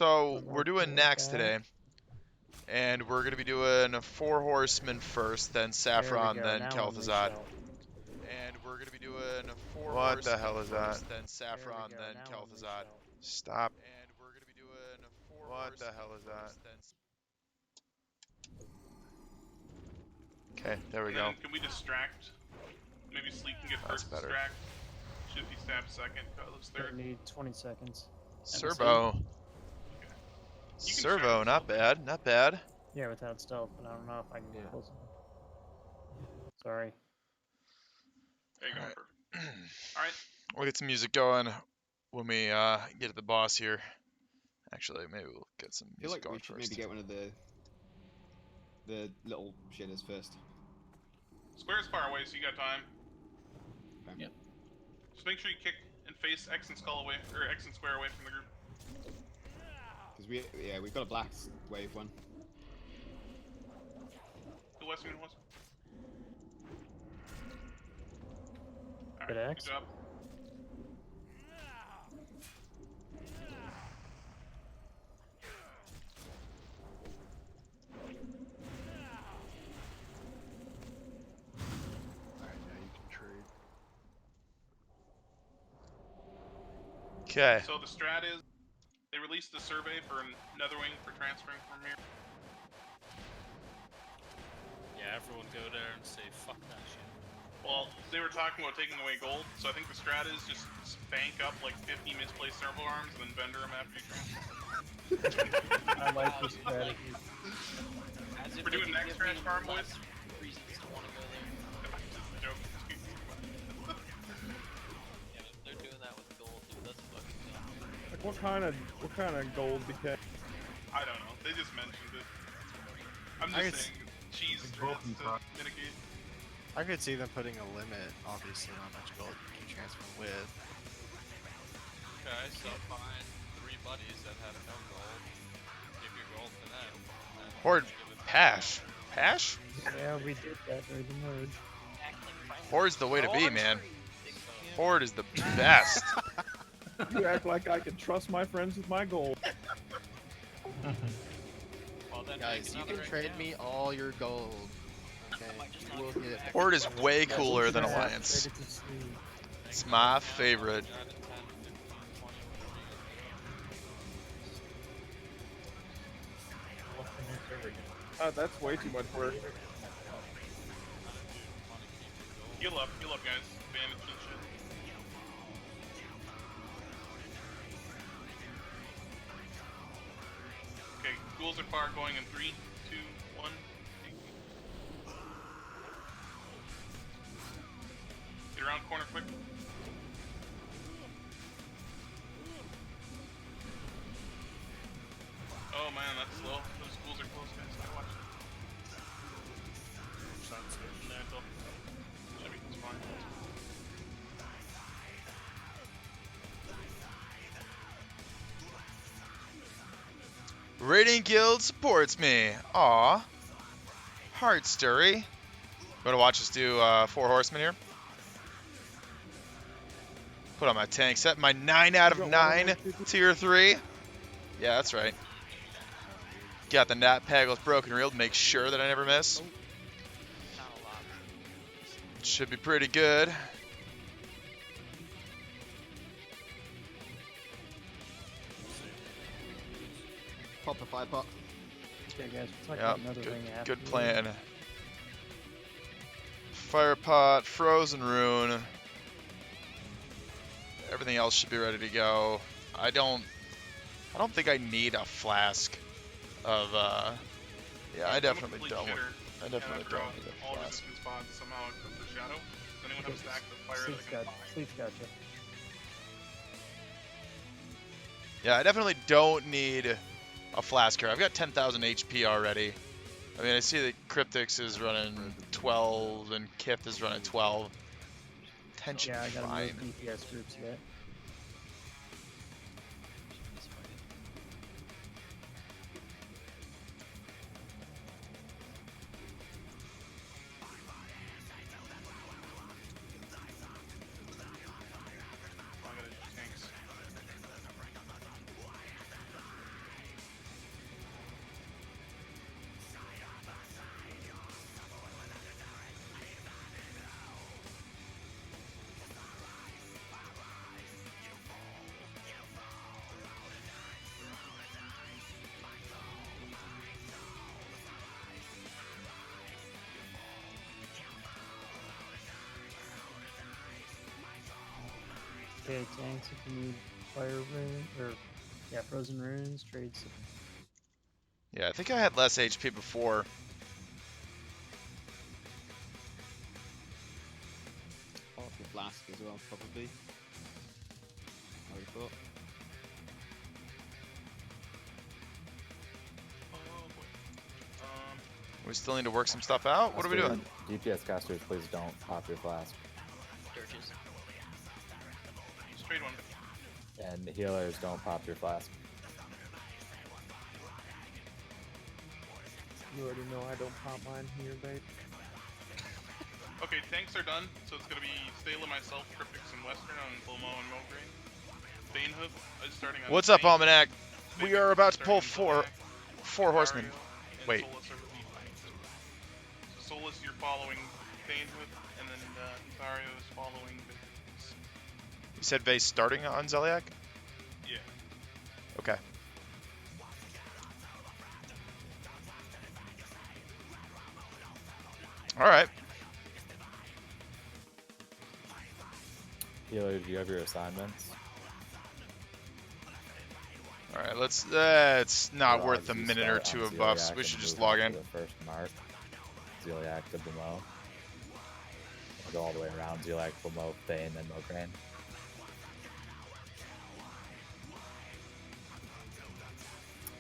So we're doing Naxx today, and we're gonna be doing 4 horsemen first, then Saffron, then Kel'Thuzad. And we're gonna be doing 4 What the horsemen hell is that? first, then Saffron, then Kel'Thuzad. Stop. And we're gonna be doing 4 What the horsemen hell is that? first, then. Okay, there we And go. then can we distract? Maybe Sleek can get That's first better. distract. Should be stabbed second. Cutlass third. Need 20 seconds. Servo. You can Servo, distract not yourself. bad, not bad. Yeah, without stealth, but I don't know if I can get close enough. Sorry. There you go. Alright. Perfect. Alright. We'll get some music going when we get to the boss here. Actually, maybe we'll get some I feel music like we going should first. maybe get one of the little shitters first. Square's far away, so you got time. Okay. Yep. Just make sure you kick and face X and Skull away, or X and Square away from the group. Because we've got a black wave one. The Western was. Good Alright, X. good job. Alright, now you can trade. Okay. So the strat is, they released a survey for Netherwing for transferring from here. Yeah, everyone go there and say fuck that shit. Well, they were talking about taking away gold, so I think the strat is just bank up like 50 misplaced servo arms and then vendor them after you transfer. I like this strategy. We're doing Naxxramas farm, boys? Reasons to want to go there. Joke. Yeah, they're doing that with gold, dude. That's fucking dumb. Like what kind of gold decay? I don't know. They just mentioned it. I'm I just saying cheese strats to mitigate. I could see them putting a limit, obviously, on how much gold you can transfer with. Okay, so find 3 buddies that have no gold. Give your gold to them. and Horde give it to Pash. Pash? Yeah, we did that during the merge. Horde's the way to be, man. Horde is the best. You act like I can trust my friends with my gold. Well, then Guys, make you another can trade account. me all your gold. Okay, you will get Horde is way cooler than Yeah, Alliance. traded to Sleek. It's my favorite. Out of 10, 15, 20, What's the new server again? That's way too much work. Heal up, guys. Bandage and shit. Okay, ghouls are far going in 3, 2, 1. Get around corner quick. Oh man, that's slow. Those ghouls are close, guys. Gotta watch it. Sounds good. There, though. Everything's fine. Raiding Guild supports me. Aw. Heart stirry. You wanna watch us do 4 horsemen here? Put on my tank set, my 9 out of 9 tier 3. Yeah, that's right. Got the Nat Pagos broken reel to make sure that I never miss. Not a lot. Should be pretty good. Pop the fire pot. Okay, guys, we'll talk Yeah, about another thing after. good plan. Fire pot, frozen rune. Everything else should be ready to go. I don't think I need a flask of yeah, I definitely Complete don't. shitter. I definitely throw don't need a all flask. resistance pods somehow except for Shadow. Does anyone have a stack of fire Sleek's that can got, Sleek's got you. Yeah, I definitely don't need a flask here. I've got 10,000 HP already. I mean, I see that Cryptix is running 12 and Kith is running 12. 10 should Yeah, I be gotta fine. move DPS groups yet. I'm gonna do tanks. Okay, tanks, if you need fire rune, or, yeah, frozen runes, trades. Yeah, I think I had less HP before. Powerful flask as well, probably. I would have thought. Oh boy. We still need to work some stuff out. What are we doing? DPS casters, please don't pop your flask. Dirges. Just trade one. And healers, don't pop your flask. You already know I don't pop mine here, babe. Okay, tanks are done, so it's gonna be Stala, myself, Cryptix, and Western on Bulmo and Mograine. Banehoof is starting on. What's up, Bane. Almanac? We Bane are about to starting pull on four horsemen. Dario, and Wait. Solus are with me. So Solus, you're following Banehoof, and then Dario is following Banehoof. You said Vase starting on Zeliak? Yeah. Okay. Alright. Healer, do you have your assignments? Alright, let's. It's not Well, worth a you minute or start two on of buffs. Zeliak We and should just move log up in. to the first mark. Zeliak to Below. Go all the way around Zeliak, Below, Thane, then Mograine.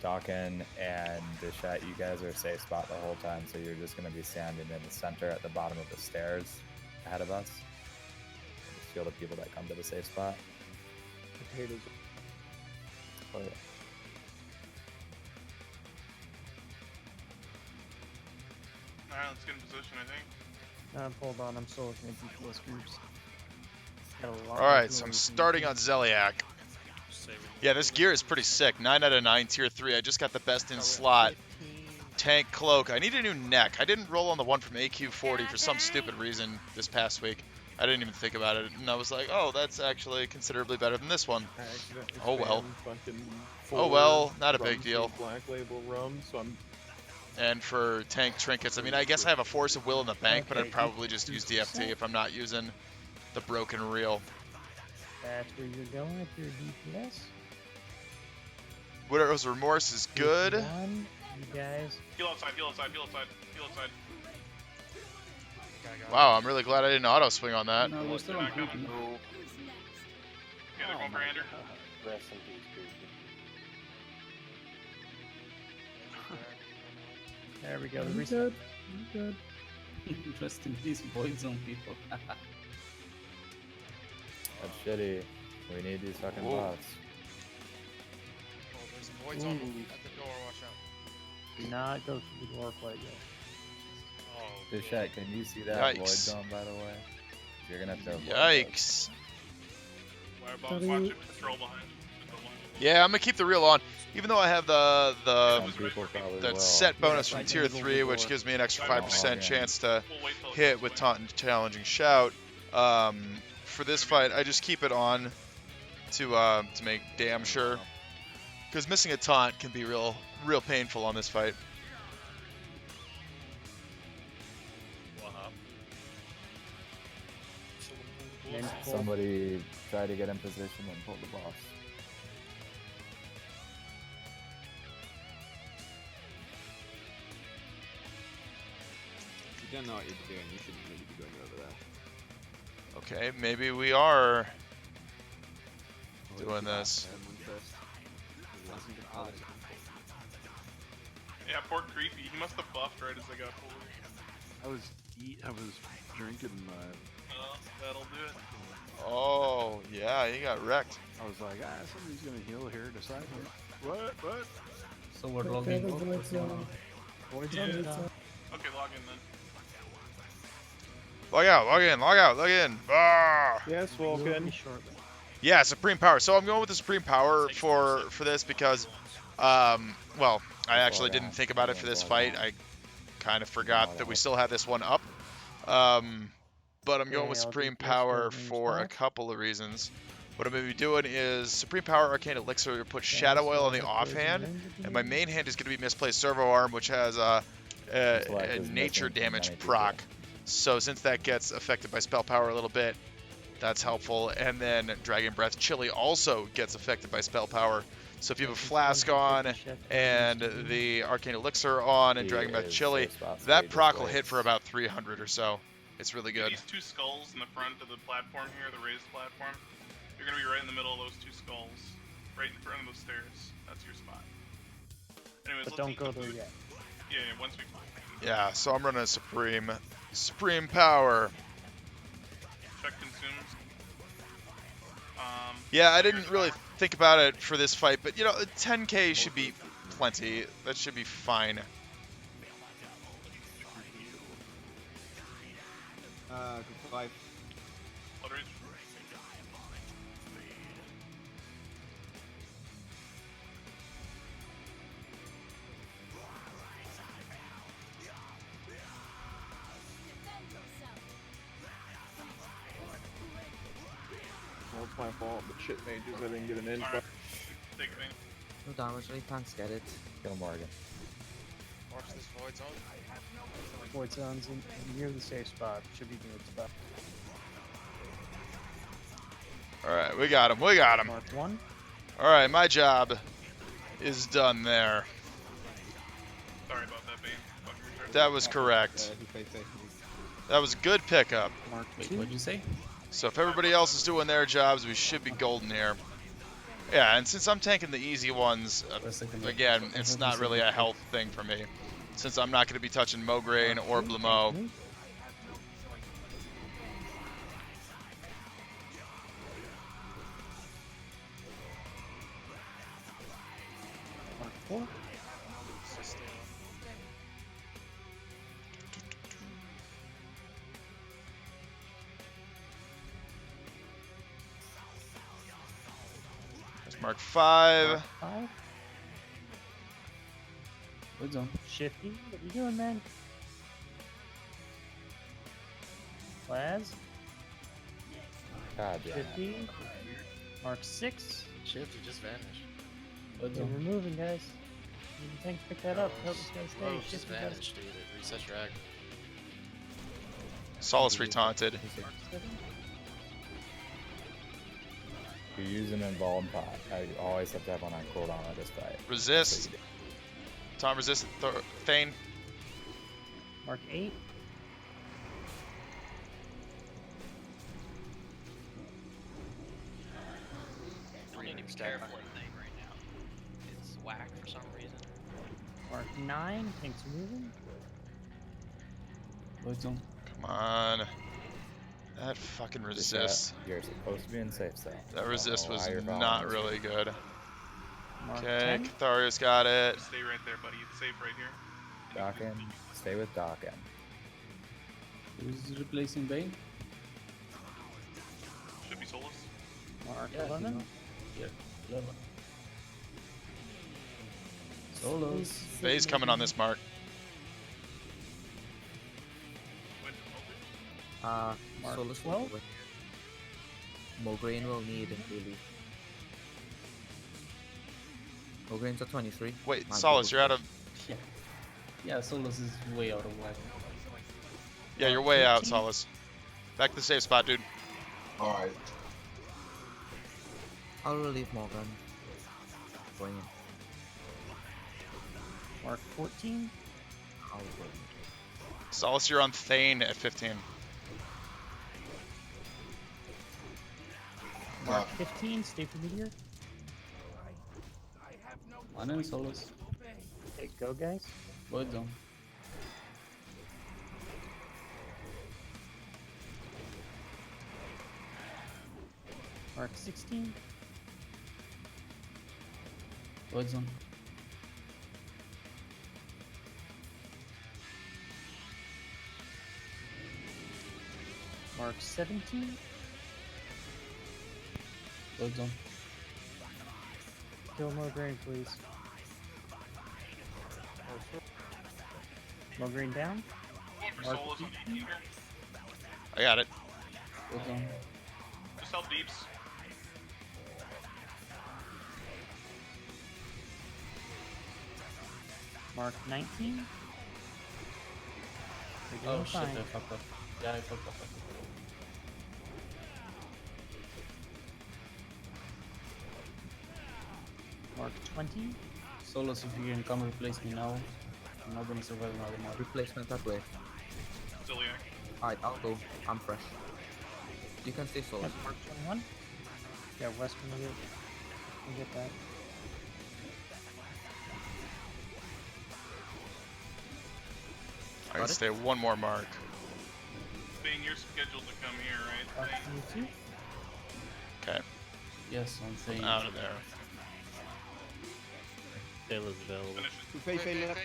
Dawkin and Dishat, you guys are a safe spot the whole time, so you're just going to be standing in the center at the bottom of the stairs ahead of us. Just feel the people that come to the safe spot. Potatoes. Oh, yeah. Alright, let's get in position, I think. Hold on, I'm still looking at DPS groups. Got a lot more Alright, so I'm healers than starting DPS. on Zeliak. Yeah, this gear is pretty sick. 9 out of 9, tier 3. I just got the best in slot. Tank cloak. I need a new neck. I didn't roll on the one from AQ40 for some stupid reason this past week. I didn't even think about it, and I was like, oh, that's actually considerably better than this one. I accidentally Oh, well. spammed fucking Oh, well, 4 not a big rum-free deal. Black label rum, so I'm And for tank trinkets, I mean, I guess I have a Force of Will in the bank, but I'd Okay, probably just use DFT if I'm not using the broken reel. That's where you're going with your DPS. Widow's Remorse is good. One, you guys. Heal outside, heal outside, heal outside, heal outside. Wow, I'm really glad I didn't auto swing on that. No, we're still They're on not coming. group. Okay, they're going for Ander. Rest in peace, creepy. There we go. The I'm reset. good. Rest in peace, void zone people. That's shitty. We need these fucking Whoa. bots. Oh, there's a void zone at the door, watch out. Do not go through the door quite yet. Oh, Dishat, can you see that void Yikes. zone, by the way? You're gonna throw void Yikes. Wirebombs, watch it, patrol behind. Yeah, I'm gonna keep the reel on, even though I have the Some people probably the will. set bonus Yeah, from like tier Evil 3, which Before. gives me an extra Oh, 5% yeah. chance to We'll wait till it hit goes with away. taunt and challenging shout. For this fight, I just keep it on to make damn sure, because missing a taunt can be real painful on this fight. Then pull. Somebody try to get in position and pull the boss. If you don't know what you're doing, you shouldn't really be going over there. Okay, maybe we are Well, doing yeah, this. and went first. Wasn't good quality. Yeah, poor Creepy. He must have buffed right as they got pulled. I was drinking my. That'll do it. Oh, yeah, he got wrecked. I was like, somebody's gonna heal here. Decide what? So we're logging off. Void zone. Okay, log in then. Log out, log in, log out, log in. Ah! Yes, Will be Vulcan. shortly. Yeah, Supreme Power. So I'm going with the Supreme Power for this because, well, I actually didn't think about it for this fight. I kind of forgot that we still have this one up. But I'm going with Yeah, I'll Supreme do Power first for a spot. couple of reasons. What I'm going to be doing is Supreme Power Arcane Elixir to put Shadow Oil on the offhand, and my main hand is going to be Misplaced Servo Arm, which has a Intellect is nature missing from damage many people. proc. So since that gets affected by spell power a little bit, That's helpful. And then Dragon Breath Chili also gets affected by spell power. So if you have a Flask on and the Arcane Elixir on and He Dragon Breath is Chili, safe spot, so he that just proc will hit waits. for about 300 or so. It's really good. These 2 skulls in the front of the platform here, the raised platform, you're gonna be right in the middle of those 2 skulls, right in front of those stairs. That's your spot. Anyways, But let's don't eat go the there food. yet. Yeah, once we Yeah, so I'm running a Supreme Power. check consumes. Yeah, I didn't really think about it for this fight, but you know, 10k should be plenty. That should be fine. Good 5. Blood Rage. Well, it's my fault, but shit mages, I didn't get an in. Alright. Take a thing. No damage, really can't get it. Kill Morgan. Watch this void zone. Void zone's near the safe spot. Should be near the spot. All right, we got him. We got him. Mark 1. All right, my job is done there. Sorry about that, Bane. Fucking retarded. That was correct. He played safe. That was a good pickup. Mark Wait, 2. what'd you say? So if everybody else is doing their jobs, we should be golden here. Yeah, and since I'm tanking the easy ones, again, it's not really a health thing for me. Since I'm not going to be touching Mograine or Blamo. Mark 4. There's Mark 5. Mark 5. Void zone. Shifty, what you doing, man? Laz, God damn it. 50. Mark 6. Shit, he just vanished. Void Yeah, zone. we're moving, guys. You can tank pick that up. Help this guy stay. Oh, just Shifty does. vanished, dude. It resets your ag. Solace retaunted. Mark 7. If you use an involved pot, I always have to have one on cooldown at this fight. Resist. So you do. Tom resist. Thane. Mark 8. You'll need to be careful with thing right now. It's whack for some reason. Mark 9. Tank's moving. Void zone. Come on. That fucking resist. You're supposed to be in safe zone. That resist was Why you're not following really good. Mark Okay, 10. Catharius got it. Stay right there, buddy. It's safe right here. Dock in. Stay with Dock in. Who's replacing Bane? Should be Solus. Mark Yeah, 11. Yeah, 11. Solos. Faye's coming on this mark. Went to Mark Solus 12. will Mograine will need really. Mograine's at 23. Wait, Might be Solace, able you're out to- of. Yeah. Yeah, Solos is way out of whack. Yeah, you're way out, Solace. Back to the safe spot, dude. Alright. I'll relieve Morgan. Going in. Mark 14. I'll go in. Solace, you're on Thane at 15. Mark 15. Stay for meteor. One in Solos. Okay, go, guys. Void zone. Mark 16. Void zone. Mark 17. Void zone. Kill Mograine, please. Mograine down. Going for Mark Solus on 18 here. I got it. Void zone. Just help deeps. Mark 19. You're Oh doing shit, fine. I fucked up. Yeah, I fucked up. Mark 20. Solos, if you can come replace me now, I'm not gonna survive another mark. Replacement that way. Zilliac. Alright, I'll go. I'm fresh. You can stay solo. Yep, Mark 21. Yeah, West can get that. I can stay one more mark. Bane, you're scheduled to come here, right? Mark Bane? 22. Okay, Yes, I'm saying. out of there. Taylor's available. Finish it.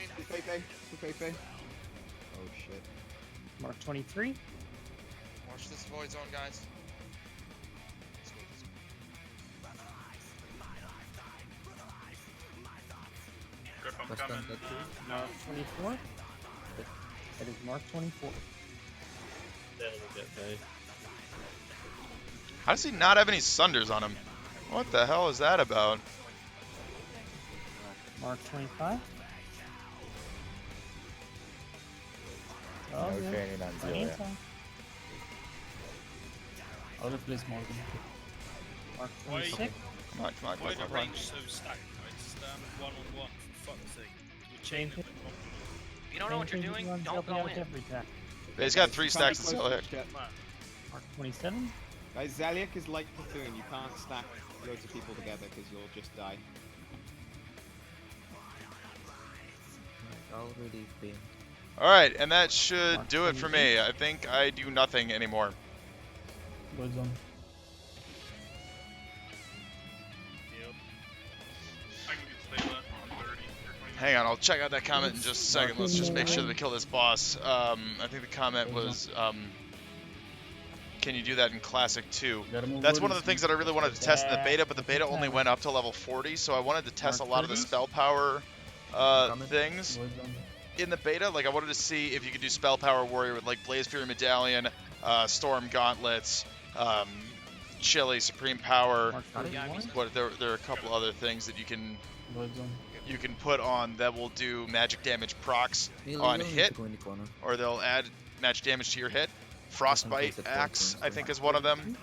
Oh shit. Mark 23. Watch this void zone, guys. Grip, I'm West coming. end that too. Mark 24. That is Mark 24. Taylor will get paid. How does he not have any Sunders on him? What the hell is that about? Mark 25. Oh, No good. training on Plenty of Zelia. time. I'll replace Morgan. Mark Why- 26. Come on, come on, Why come the on, come on. range so stacked? It's one-on-one, for fuck's sake. You're chaining them. If you don't know what you're doing, don't go in. Every time. Yeah, he's got 3 stacks of Zilliac. Mark 27. Guys, Zaliak is like Platoon. You can't stack loads of people together because you'll just die. I'll relieve Bane. Alright, and that should do it for me. I think I do nothing anymore. Void zone. I can get Stela on 30 or 29. Hang on, I'll check out that comment in just a second. Let's just make sure that we kill this boss. I think the comment was, can you do that in Classic 2? That's one of the things that I really wanted to test in the beta, but the beta only went up to level 40, so I wanted to test a lot of the spell power things in the beta. Like, I wanted to see if you could do spell power warrior with, like, Blaze Fury Medallion, Storm Gauntlets, Chili, Supreme Power. What there are a couple other things that you can put on that will do magic damage procs on hit, or they'll add magic damage to your hit. Frostbite Axe, I think, is one of them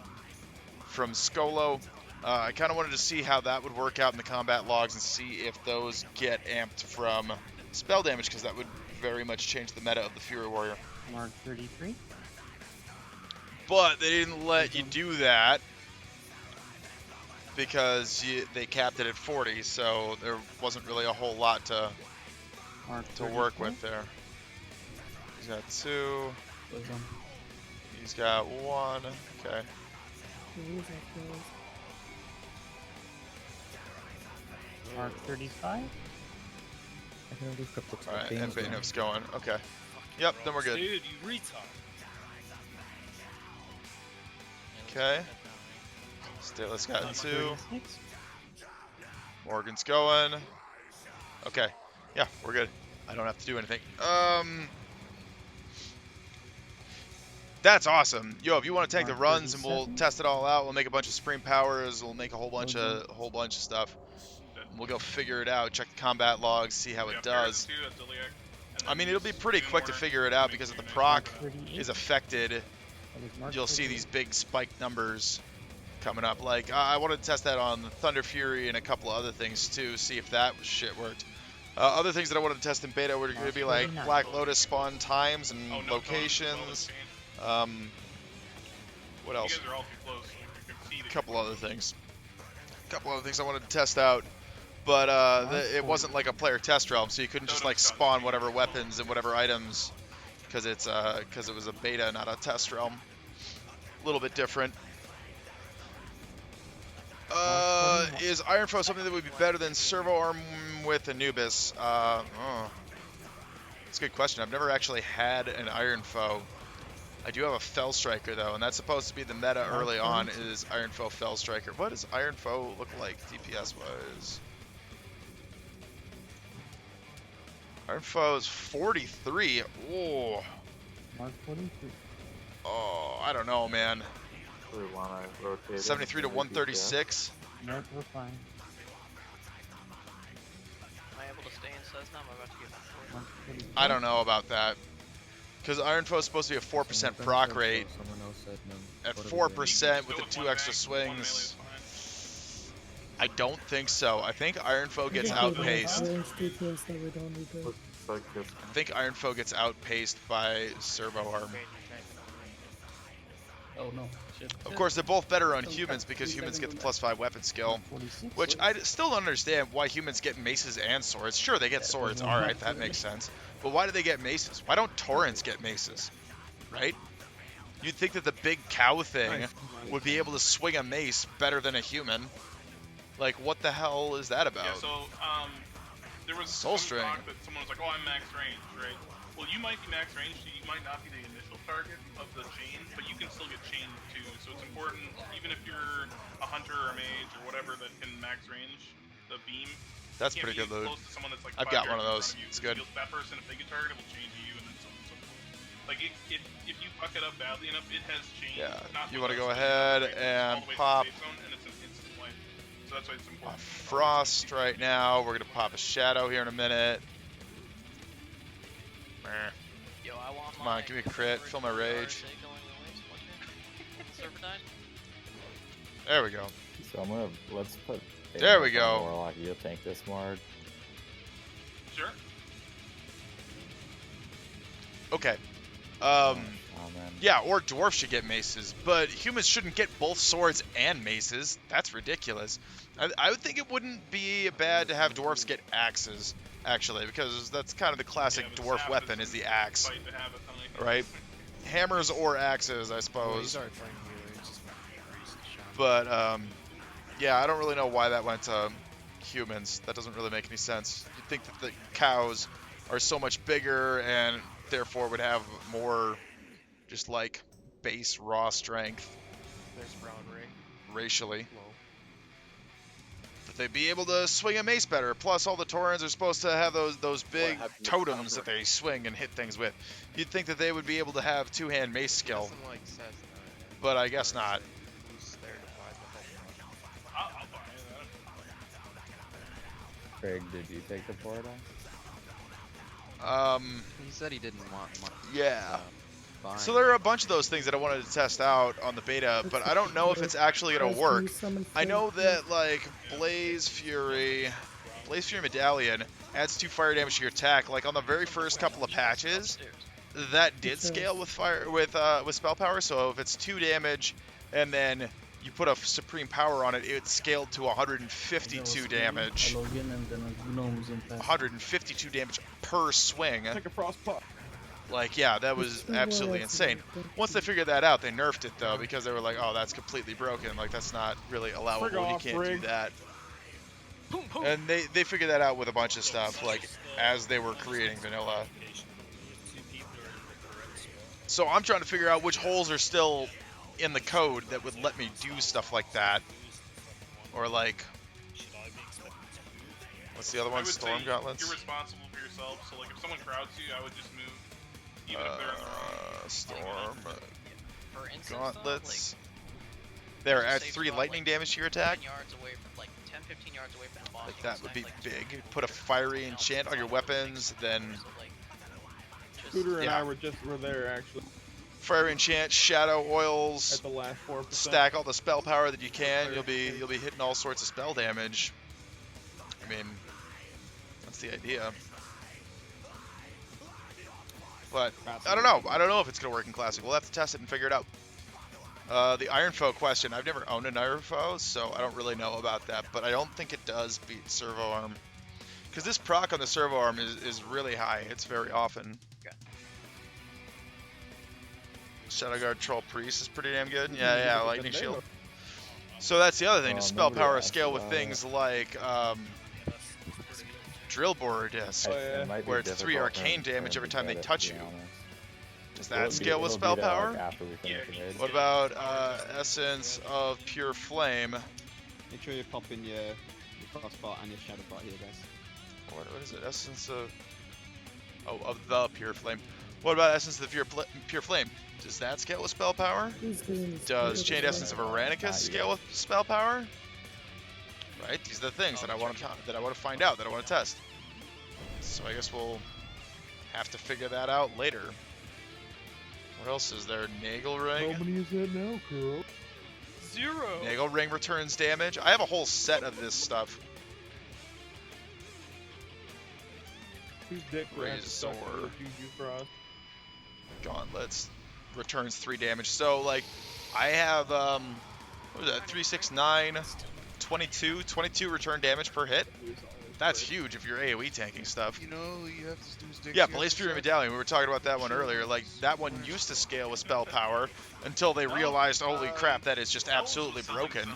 from Skolo. I kind of wanted to see how that would work out in the combat logs and see if those get amped from spell damage, because that would very much change the meta of the Fury Warrior. Mark 33. But they didn't let you do that because they capped it at 40, so there wasn't really a whole lot to work with there. He's got 2. He's got 1. Okay. Mark 35. I can only cryptic. Alright, and Banehov's going. Okay. Yep, then we're good. Dude, you retard. Okay. Stala's got 2. Morgan's going. Okay. Yeah, we're good. I don't have to do anything. That's awesome. Yo, if you want to take the runs and we'll test it all out, we'll make a bunch of Supreme Powers, we'll make a whole bunch of stuff. We'll go figure it out, check the combat logs, see how it does. I mean, it'll be pretty quick to figure it out because if the proc is affected, you'll see these big spike numbers coming up. Like, I wanted to test that on Thunder Fury and a couple of other things too, see if that shit worked. Other things that I wanted to test in beta were going to be like Black Lotus spawn times and locations. What else? A couple other things. I wanted to test out, but it wasn't like a player test realm, so you couldn't just like spawn whatever weapons and whatever items, because it was a beta, not a test realm. A little bit different. Is Iron Foe something that would be better than Servo Arm with Anubis? That's a good question. I've never actually had an Iron Foe. I do have a Fell Striker though, and that's supposed to be the meta early on, is Iron Foe Fell Striker. What does Iron Foe look like DPS wise? Iron Foe is 43. Oh. Mark 43. Oh, I don't know, man. 73 to 136. Nope, we're fine. Am I able to stay in Cessna? I'm about to get Mark 44. I don't know about that. Because Iron Foe is supposed to be a 4% proc rate. At 4% with the 2 extra swings. I don't think so. I think Iron Foe gets I think we have outpaced. range DPS that we don't need to. I think Iron Foe gets outpaced by Servo Arm. Oh no, shit. Of course, they're both better on humans because humans get the +5 weapon skill, which I still don't understand why humans get maces and swords. Sure, they get swords. All right, that makes sense. But why do they get maces? Why don't Taurens get maces? Right? You'd think that the big cow thing would be able to swing a mace better than a human. Like, what the hell is that about? Yeah, so, there was Soul some String. talk that someone was like, oh, I'm max range, right? Well, you might be max range, so you might not be the initial target of the chain, but you can still get chained too, so it's important, even if you're a hunter or a mage or whatever that can max range the beam. That's you can't pretty be good loot. close to someone that's like I've 5 got one yards of in those. front you, It's 'cause good. That person, if they get targeted, will chain to you, and then so on and so forth. Like, if you fuck it up badly enough, it has chain. Yeah, not you with want to go us, but ahead all the and way to the pop safe zone, and it's an instant wipe. So that's why it's important. Frost right now. We're going to pop a Shadow here in a minute. Yo, I want Come on, give me a crit. Fill my rage. Server died? There we go. So I'm gonna let's put. There we on go. Warlock, you'll tank this more. Sure. Okay. Oh, man. Yeah, or dwarves should get maces, but humans shouldn't get both swords and maces. That's ridiculous. I would think it wouldn't be bad to have dwarves get axes, actually, because that's kind of the classic dwarf weapon is the axe, right? Hammers or axes, I suppose. But yeah, I don't really know why that went to humans. That doesn't really make any sense. You'd think that the cows are so much bigger and therefore would have more just like base raw strength There's Brown Ray. racially. That they'd be able to swing a mace better. Plus all the Taurens are supposed to have those big totems that they swing and hit things with. You'd think that they would be able to have two-hand mace skill. But I guess not. Craig, did you take the portal? He said he didn't want much. Yeah. So there are a bunch of those things that I wanted to test out on the beta, but I don't know if it's actually going to work. I know that, like, Blaze Fury Medallion adds 2 fire damage to your attack. Like, on the very first couple of patches, that did scale with spell power. So if it's 2 damage and then you put a supreme power on it, it scaled to 152 damage. 152 damage per swing. Take a frost pot. Like, yeah, that was absolutely insane. Once they figured that out, they nerfed it, though, because they were like, oh, that's completely broken. Like, that's not really allowable. You can't do that. And they figured that out with a bunch of stuff, like, as they were creating vanilla. So I'm trying to figure out which holes are still in the code that would let me do stuff like that. Or, like, what's the other one? Storm Gauntlets? You're responsible for yourself, so, like, if someone crowds you, I would just move. Even if they're in the wrong. Storm For instance, Gauntlets. There, adds 3 lightning damage to your attack. 10 yards away from, like 10-15 yards away from the boss. Like, that would be big. Put a fiery enchant on your weapons, then Scooter and I were there actually. fire enchant, shadow oils, At the last 4%. stack all the spell power that you can. You'll be hitting all sorts of spell damage. I mean, that's the idea. But I don't know. I don't know if it's gonna work in Classic. We'll have to test it and figure it out. The Iron Foe question. I've never owned an Iron Foe, so I don't really know about that. But I don't think it does beat Servo Arm, because this proc on the Servo Arm is really high. It's very often. Okay. Shadow Guard Troll Priest is pretty damn good. Yeah, Lightning Shield. So that's the other thing. To spell power scale with things like Drill Board, yes, where it's 3 arcane damage every time they touch you. Does that scale with spell power? What about Essence of Pure Flame? Make sure you're popping your crossbar and your shadow bar here, guys. What is it? Essence of... Oh, of the Pure Flame. What about Essence of the Pure Flame? Does that scale with spell power? Does Chained Essence of Aranicus scale with spell power? Right? These are the things that I want to find out, that I want to test. So I guess we'll have to figure that out later. What else is there? Nagelring? How many is that now, girl? 0. Nagel Ring returns damage. I have a whole set of this stuff. Who's dick Razor. Juju Frost? Gauntlets returns 3 damage. So like I have what was that? 3, 6, 9, 22 return damage per hit. That's huge if you're AoE tanking stuff. You know, you have to do his dick. Yeah, Blaze Fury Medallion. We were talking about that one earlier. Like that one used to scale with spell power until they realized, holy crap, that is just absolutely broken.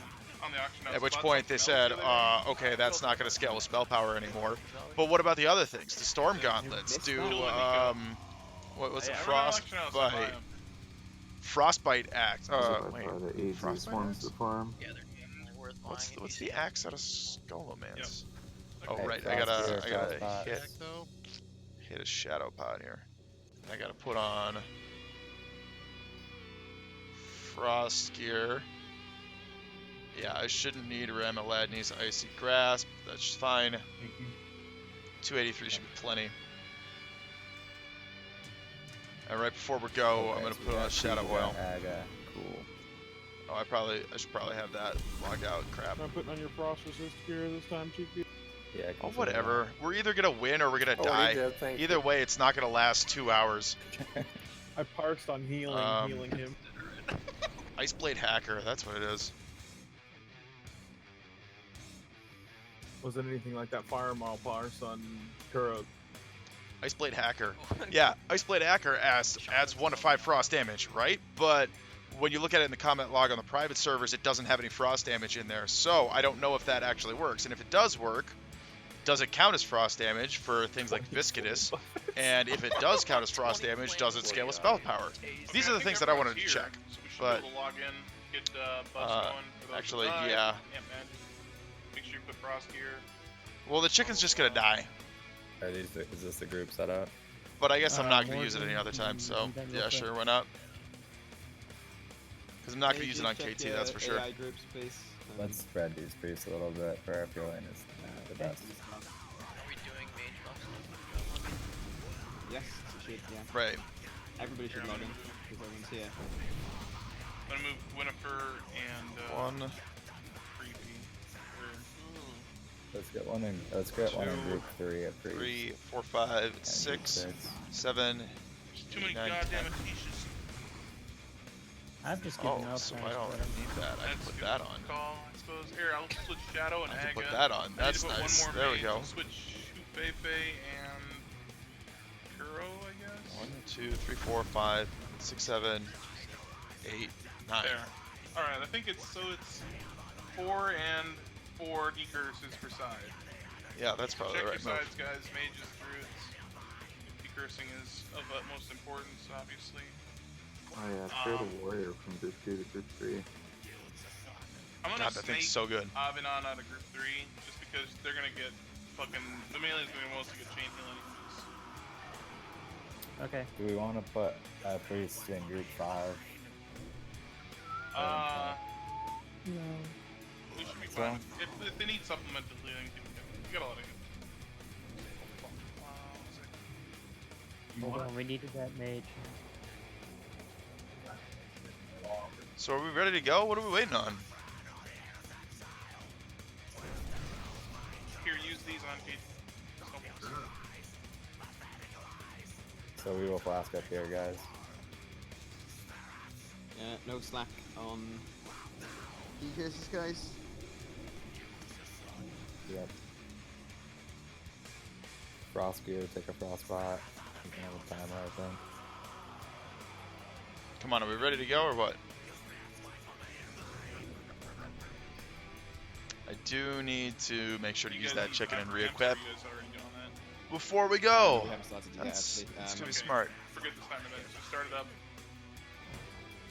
At which point they said, okay, that's not going to scale with spell power anymore. But what about the other things? The Storm Gauntlets do, what was it? Frostbite. Frostbite axe. Wait, Frostbite axe? Yeah, they're worth buying. What's the axe out of Skullomance? Oh Hey, right, I gotta Frostbite. hit a shadow pod here. I gotta put on Frost Gear. Yeah, I shouldn't need Ram Aladni's Icy Grasp. That's just fine. 283 should be plenty. And right before we go, I'm gonna put on Shadow Oil. Cool. Oh, I should probably have that logged out. Crap. Am I putting on your frost resist gear this time, Chief? Yeah. Oh, whatever. We're either gonna win or we're gonna die. Either way, it's not gonna last 2 hours. I parsed on healing him. Iceblade Hacker, that's what it is. Was it anything like that Firemaw parse on Kuro? Iceblade Hacker. Yeah, Iceblade Hacker adds 1 to 5 frost damage, right? But when you look at it in the comment log on the private servers, it doesn't have any frost damage in there. So I don't know if that actually works. And if it does work, does it count as frost damage for things like Viscidus? And if it does count as frost damage, does it scale with spell power? These are the things that I wanted to check. But actually, yeah. Make sure you put Frost Gear. Well, the chicken's just gonna die. Is this the group setup? But I guess I'm not gonna use it any other time. So yeah, sure, why not? Because I'm not gonna use it on KT, that's for sure. AI groups, please. Let's spread these priests a little bit for our feeling is the best. Are we doing mage buffs? Yes, it should, yeah. Right. Everybody should log in, because everyone's here. I'm gonna move Winifred and One. Creepy. Let's get one in group 3 at priest. 3, 4, 5, 6, 7. Too many 9, goddamn 10. Atishas. I've just given up. So I don't need that. I can put that on. Call, I suppose. Here, I'll switch Shadow and I can Aga. put that on. That's I need to put nice. One more There we mage. go. I'll switch Feifei and Kuro, I guess. 1, 2, 3, 4, 5, 6, 7, 8, 9. There. Alright, I think it's 4 and 4 decurses per side. Yeah, that's probably Check the right your move. sides, guys. Mages, druids. Decursing is of utmost importance, obviously. Oh yeah, trade a warrior from group 2 to group 3. I'm gonna God, that thing's so good. Avinon out of group 3, just because they're gonna get fucking. The melee's gonna mostly get chain healing. Okay. Do we want to put a priest in group 5? No. We should be fine. If they need supplemental healing, you gotta let it go. Hold on, we needed that mage. So are we ready to go? What are we waiting on? Here, use these on Kate. So we will flask up here, guys. No slack on decurses, guys. Yep. Frost gear, take a frostbite. You can have a timer, I think. Come on, are we ready to go or what? I do need to make sure to use that chicken and re-equip before we go. We haven't started yet, That's actually. gonna be smart. Forget this time of it. Just start it up.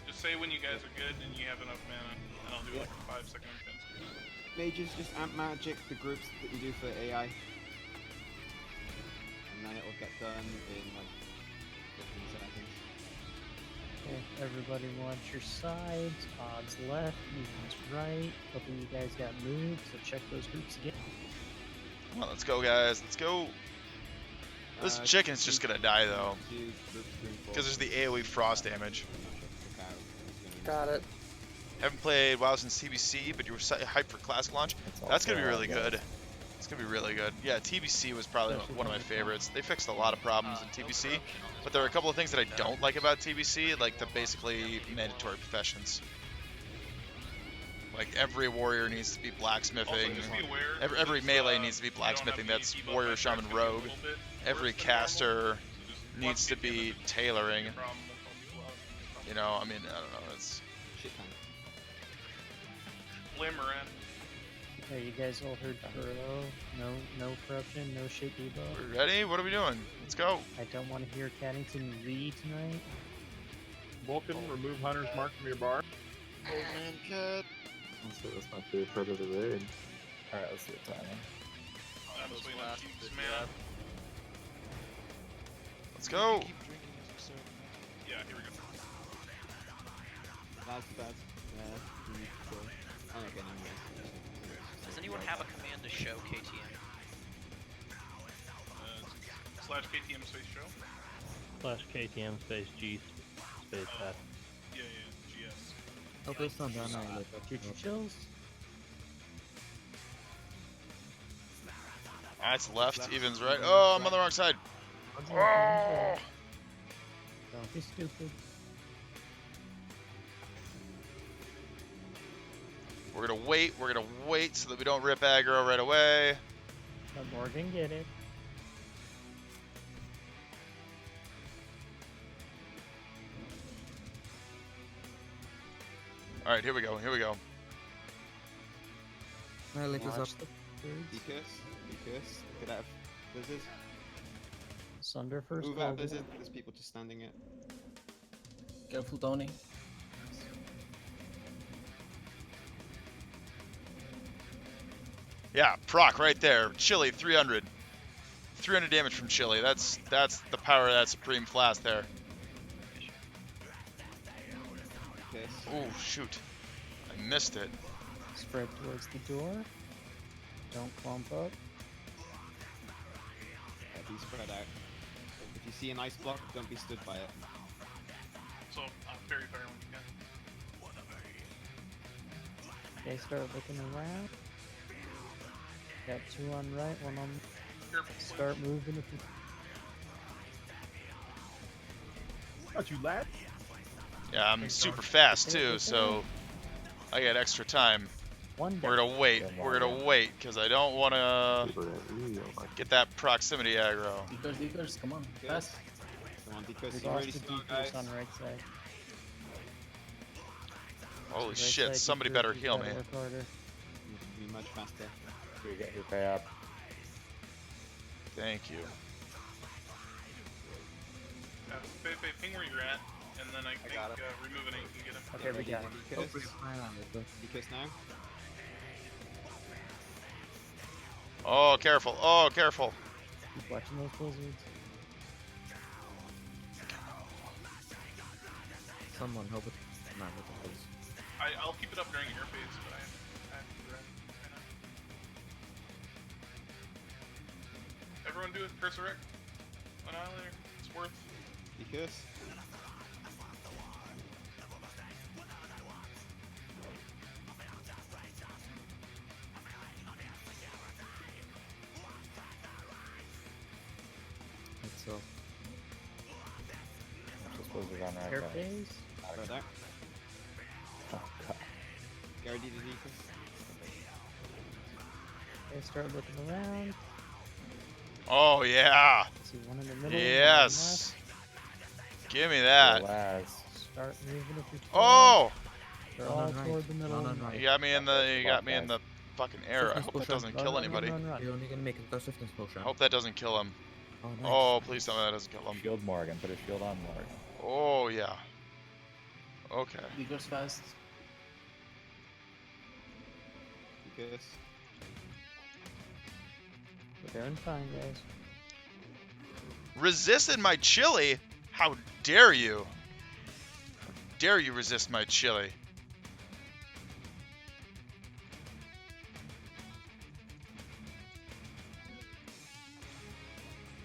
Just say when you guys are good and you have enough mana, and I'll do like a 5-second intense. Mages, just amp magic the groups that you do for AI. And then it'll get done in like 15 seconds. Okay, everybody watch your sides. Odds left, evens right. Hoping you guys got moved, so check those groups again. Come on, let's go, guys. Let's go. This chicken's just gonna die though, because there's the AoE frost damage. Got it. Haven't played WoW since TBC, but you were hyped for Classic launch. That's gonna be really good. It's gonna be really good. Yeah, TBC was probably one of my favorites. They fixed a lot of problems in TBC, but there are a couple of things that I don't like about TBC, like the basically mandatory professions. Like every warrior needs to be blacksmithing. Also, just be aware, Every melee needs to be blacksmithing. That's warrior, shaman, rogue. Every caster needs to be tailoring. You know, I mean, I don't know. It's Shit time. Limerence. Okay, you guys all heard furlough. No corruption, no shit debuff. we ready? What are we doing? Let's go. I don't want to hear Caddington read tonight. Vulcan, remove Hunter's Mark from your bar. Old man cat. That's my favorite part of the raid. Alright, let's see the timing. Those last bits, man. Let's go. Keep drinking as we start. Yeah, here we go. That's bad. Oh, okay, no, Does anyone have a command to show KTM? Slash KTM space show? Slash KTM space G space F. Yeah, GS. Oh, please don't down there. Chills. That's left. Even's right. Oh, I'm on the wrong side. Oh. Don't be stupid. We're gonna wait. We're gonna wait so that we don't rip aggro right away. Let Morgan get it. All right, here we go. Here we go. My link is up. Watch the birds. Because, get out of blizzard. Sunder first. Move out of blizzard, there's people just standing it. Careful, Tony. Yeah, proc right there. Chili 300. 300 damage from Chili. That's the power of that Supreme Flask there. Oh shoot, I missed it. Spread towards the door. Don't clump up. Yeah, be spread out. If you see an ice block, don't be stood by it. So, fairy fire when you can. Okay, start looking around. Got 2 on right, 1 on. Careful, Start moving if you. Got you, lad. Yeah, I'm super fast too, so I got extra time. We're gonna wait. We're gonna wait because I don't want to get that proximity aggro. Deacons, come on, fast. Come on, because We you're lost really the strong, decrease guys. on right side. Holy Right shit! side Somebody decrease, better you heal gotta me. work harder. Be much faster. We get your pay up. Thank you. Faye, ping where you're at, and then I think removing it, you can get him. Okay, we got it. Because now. Oh, careful! Oh, careful! Keep watching those blizzards. Someone help it. Not with the blizzard. I'll keep it up during your phase, but I have to run right now. Everyone do it, Resurrect. Annihilator. It's worth. Because. That's all. Just supposed to run right Air by. phase. Right there. Oh god. Gary did the Deacons. Okay, start looking around. Oh yeah! See one in the middle. Yes! Give me that! Start moving if you can. Oh! They're all toward the middle. You got me in the fucking air. I hope that doesn't kill anybody. You're only gonna make a swiftness potion. I hope that doesn't kill him. Oh, nice. Oh, please tell me that doesn't kill him. Shield Morgan. Put a shield on Morgan. Oh yeah. Okay. Deacons fast. Because. We're doing fine, guys. Resisted my chili? How dare you? How dare you resist my chili?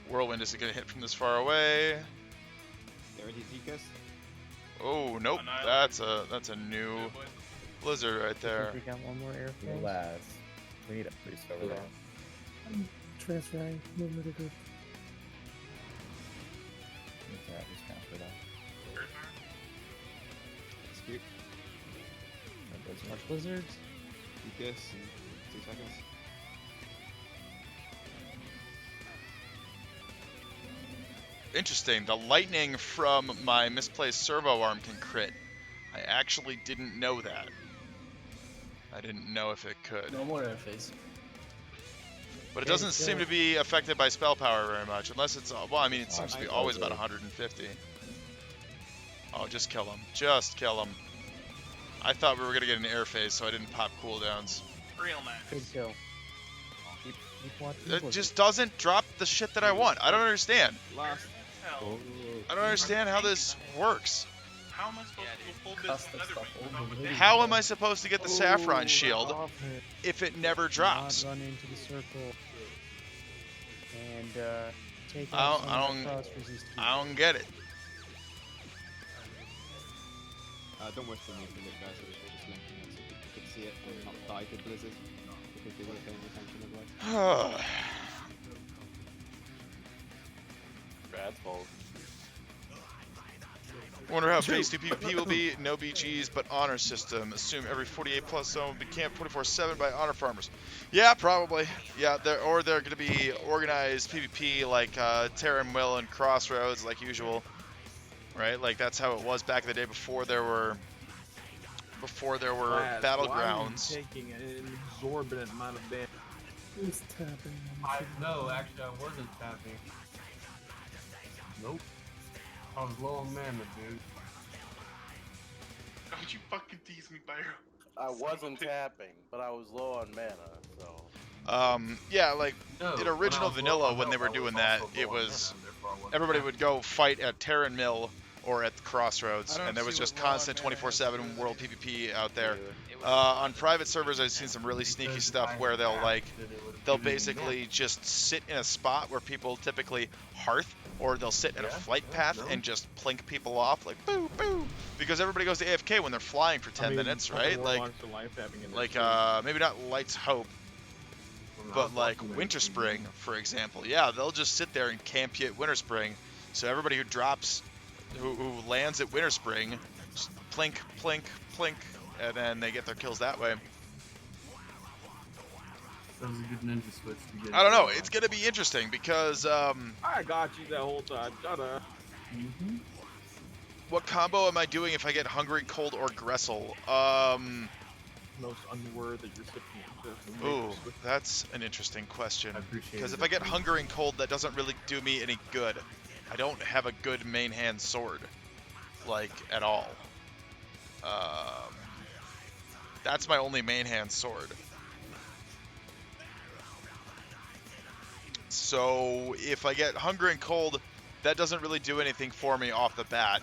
Whirlwind isn't gonna hit from this far away. Gary did Deacons. Oh nope, that's a new. Blizzard right there. We got one more air phase. Last. We need a priest over there. I'm transferring. Move it a bit. Yeah, just counter that. Skip. Much blizzards. Eat this in 2 seconds. Interesting. The lightning from my misplaced servo arm can crit. I actually didn't know that. I didn't know if it could. No more air phase. But it doesn't seem to be affected by spell power very much, unless it's, well, I mean, it seems to be always about 150. Oh, just kill him. Just kill him. I thought we were going to get an air phase, so I didn't pop cooldowns. Real nice. Good kill. Keep watching. It just doesn't drop the shit that I want. I don't understand. Last. Hell. I don't understand how this works. How am I supposed to pull this another week? How am I supposed to get the saffron shield if it never drops? Not run into the circle and take I out don't get it. Don't watch the movie, guys. I was just linking it so people could see it and not die to Blizzard because they weren't paying attention otherwise. Brad's fault. Wonder how phase 2 PvP will be. No BGs, but honor system. Assume every 48 plus zone will be camped 24/7 by honor farmers. Yeah, probably. Yeah, they're going to be organized PvP like Terran Mill and Crossroads, like usual. Right? Like that's how it was back in the day before there were battlegrounds. Why are you taking an exorbitant amount of damage? Who's tapping? No, actually, I wasn't tapping. Nope. I was low on mana, dude. Don't you fucking tease me, Byro. I wasn't tapping, but I was low on mana, so. Yeah, like in original vanilla when they were doing that, it was everybody would go fight at Terran Mill or at the Crossroads, and there was just constant 24/7 world PvP out there. On private servers, I've seen some really sneaky stuff where they'll basically just sit in a spot where people typically hearth, or they'll sit in a flight path and just plink people off like boo boo, because everybody goes to AFK when they're flying for 10 minutes, right? Like maybe not Light's Hope, but like Winterspring, for example. Yeah, they'll just sit there and camp you at Winterspring, so everybody who drops, who lands at Winterspring, just plink, plink, plink, and then they get their kills that way. That was a good ninja switch to get. I don't know. It's gonna be interesting because I got you that whole time. Shut up. What combo am I doing if I get Hungry, Cold, or Gressel? Most unworthy recipient. Ooh, that's an interesting question. Because if I get Hunger and Cold, that doesn't really do me any good. I don't have a good main hand sword, like, at all. That's my only main hand sword. So if I get Hunger and Cold, that doesn't really do anything for me off the bat.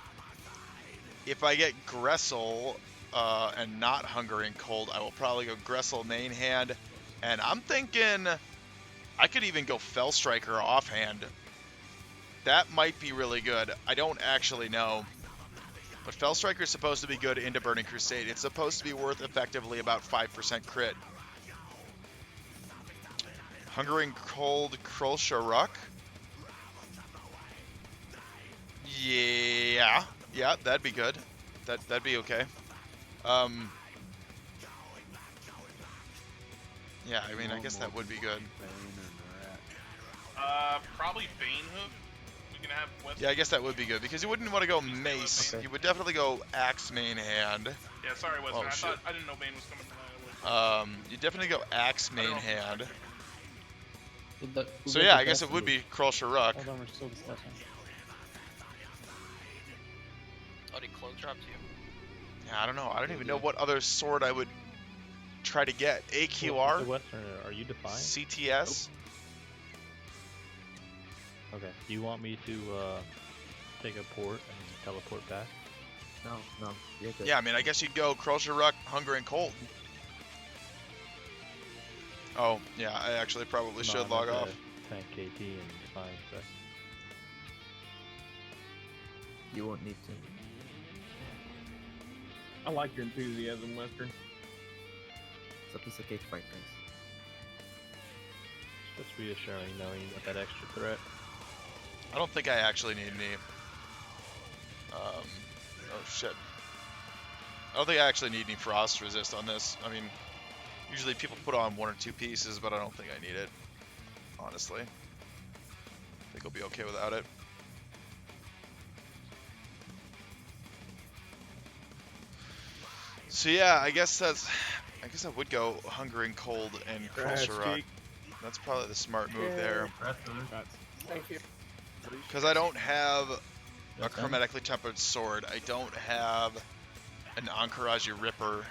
If I get Gressel and not Hunger and Cold, I will probably go Gressel main hand. And I'm thinking I could even go Fell Striker offhand. That might be really good. I don't actually know. But Fell Striker is supposed to be good into Burning Crusade. It's supposed to be worth effectively about 5% crit. Hunger and Cold Krolsharuk. Yeah, that'd be good. That'd be okay. Yeah, I mean, I guess that would be good. Probably Banehoof. We can have West. Yeah, I guess that would be good because you wouldn't want to go Mace. Okay. You would definitely go Axe main hand. Yeah, sorry, Western. I didn't know Bane was coming tonight. You definitely go Axe main hand. So yeah, I guess it would be Krolsharuk. Hold on, we're still discussing. Oh, did Cloak drop too? Yeah, I don't know. I don't even know what other sword I would try to get. AQR? Western, are you defined? CTS? Okay. Do you want me to take a port and teleport back? No. You're good. Yeah, I mean, I guess you'd go Krolsharuk, Hunger and Cold. Oh, yeah, I actually probably should log off. Tank KT and define stuff. You won't need to. I like your enthusiasm, Western. It's a piece of cake fight, guys. Just reassuring knowing you got that extra threat. I don't think I actually need any. Oh shit. I don't think I actually need any frost resist on this. I mean, usually people put on 1 or 2 pieces, but I don't think I need it. Honestly. I think I'll be okay without it. So yeah, I guess I would go Hunger and Cold and Culture Rock. That's probably the smart move there. Thank you. Because I don't have a chromatically tempered sword. I don't have an Ankaraji Ripper.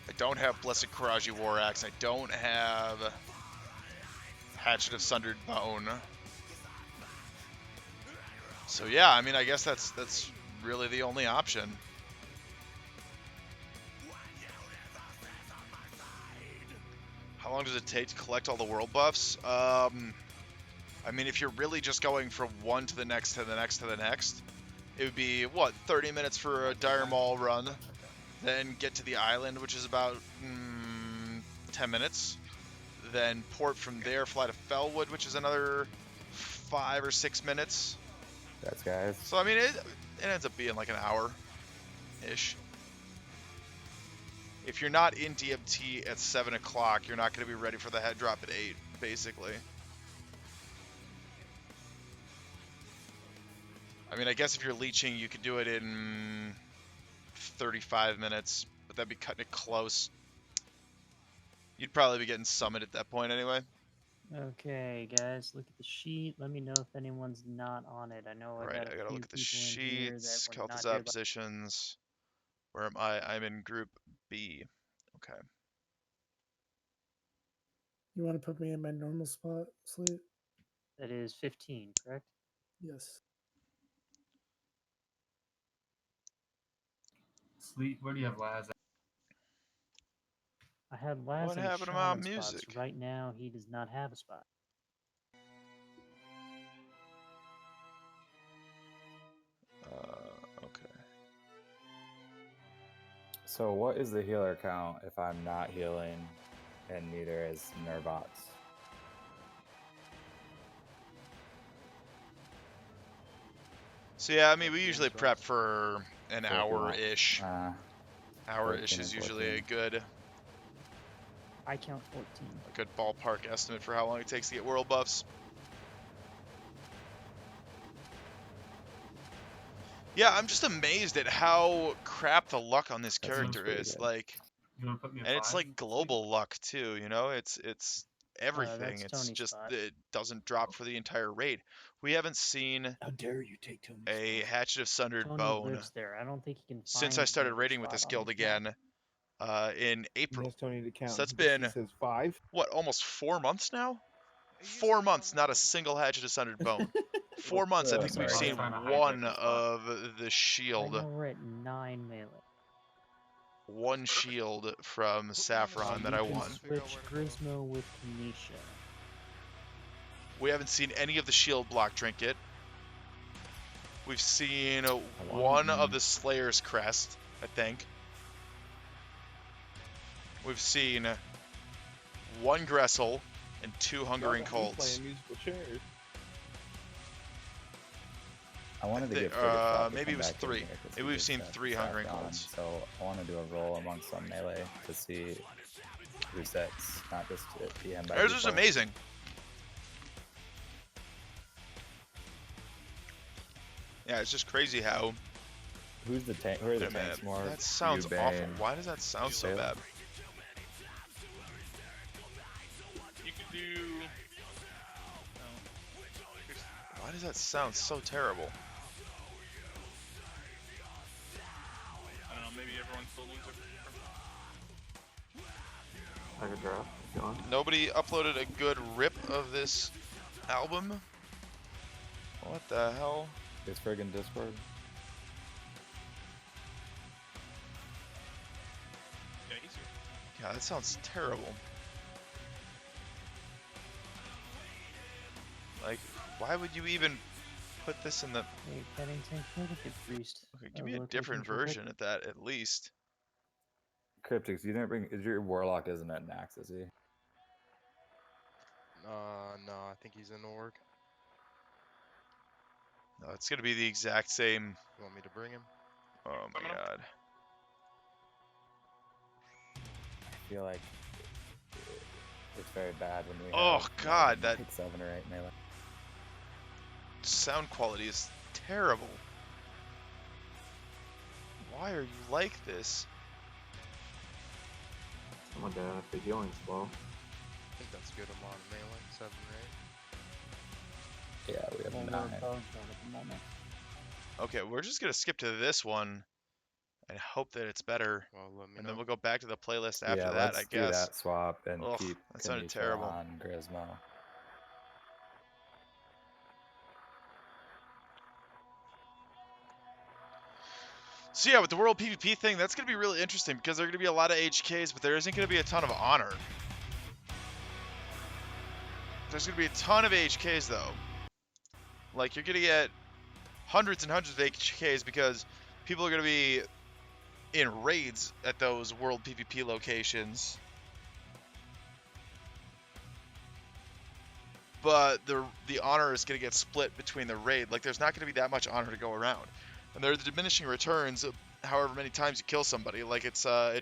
I don't have Blessed Karaji War Axe. I don't have Hatchet of Sundered Bone. So yeah, I mean, I guess that's really the only option. How long does it take to collect all the world buffs? I mean, if you're really just going from one to the next to the next to the next, it would be, what, 30 minutes for a Dire Maul run, then get to the island, which is about 10 minutes, then port from there, fly to Felwood, which is another 5 or 6 minutes. That's guys. So, I mean, it ends up being like an hour-ish. If you're not in DMT at 7 o'clock, you're not going to be ready for the head drop at 8, basically. I mean, I guess if you're leeching, you could do it in 35 minutes, but that'd be cutting it close. You'd probably be getting summoned at that point anyway. Okay, guys, look at the sheet. Let me know if anyone's not on it. I know Right, I gotta look at the sheets, Kelta's oppositions. Where am I? I'm in Group B. Okay. You want to put me in my normal spot, Sleep? That is 15, correct? Yes. Sleep, where do you have Laz at? I had Laz What in a happened to my shaman spot, music? so right now he does not have a spot. Okay. So what is the healer count if I'm not healing and neither is Nervox? So yeah, I mean, we usually prep for an hour-ish. Hour-ish is usually a good I count 14. a good ballpark estimate for how long it takes to get world buffs. Yeah, I'm just amazed at how crap the luck on this character is. Like, and it's like global luck too. You know, it's everything. That's It's Tony's just spot. it doesn't drop for the entire raid. We haven't seen How dare you take Tony's a Hatchet of Sundered Tony Bone lives there. I don't think he can since find I started another raiding with this spot on guild this map. again in April. Yes, Tony to count. So that's He been says 5. what, almost 4 months now? 4 months, not a single Hatchet of Sundered Bone. 4 months, I think we've seen one of the Right shield. now we're at 9 melee. One shield from Saffron that I won. Switch Grismo with Kanisha. We haven't seen any of the shield block trinket. We've seen one of the Slayer's crest, I think. We've seen one Gressel and 2 Hungering Colts. Playing musical chairs. I wanted to get maybe it was 3. Maybe we've seen 3 Hungering Colts. So I want to do a roll amongst some melee to see who sets, not just to PM by Theirs was default. amazing. Yeah, it's just crazy how. Who's the tank? Who are the Wait a minute, tanks more? that sounds Bane, awful. Why does that sound so Shayla? bad? You could do. Why does that sound so terrible? I don't know. Maybe everyone's still doing it. I could draft. John. Nobody uploaded a good rip of this album? What the hell? This friggin' Discord. Yeah, he's here. Yeah, that sounds terrible. Like, why would you even put this in the... Hey, Pennington, look at the priest. Okay, give me a different version at that, at least. Cryptics, you didn't bring. Is your warlock isn't at Nax, is he? No, I think he's in org. No, it's gonna be the exact same. You want me to bring him? Oh my god. I feel like it's very bad when we. Oh have, god, that like 7 or 8 melee. sound quality is terrible. Why are you like this? Oh my god, the healing's low. I think that's good amount of melee, 7 or 8. Yeah, we have Well, 9. we're opposed at the moment. Okay, we're just gonna skip to this one and hope that it's better. Well, let me And know. then we'll go back to the playlist after Yeah, that, let's I do guess. that swap and Ugh, keep that sounded Kanisha terrible. on Grismo. So yeah, with the World PvP thing, that's going to be really interesting because there are going to be a lot of HKs, but there isn't going to be a ton of honor. There's going to be a ton of HKs though. Like you're going to get hundreds and hundreds of HKs because people are going to be in raids at those World PvP locations. But the honor is going to get split between the raid. Like there's not going to be that much honor to go around. And there are the diminishing returns of however many times you kill somebody. Like it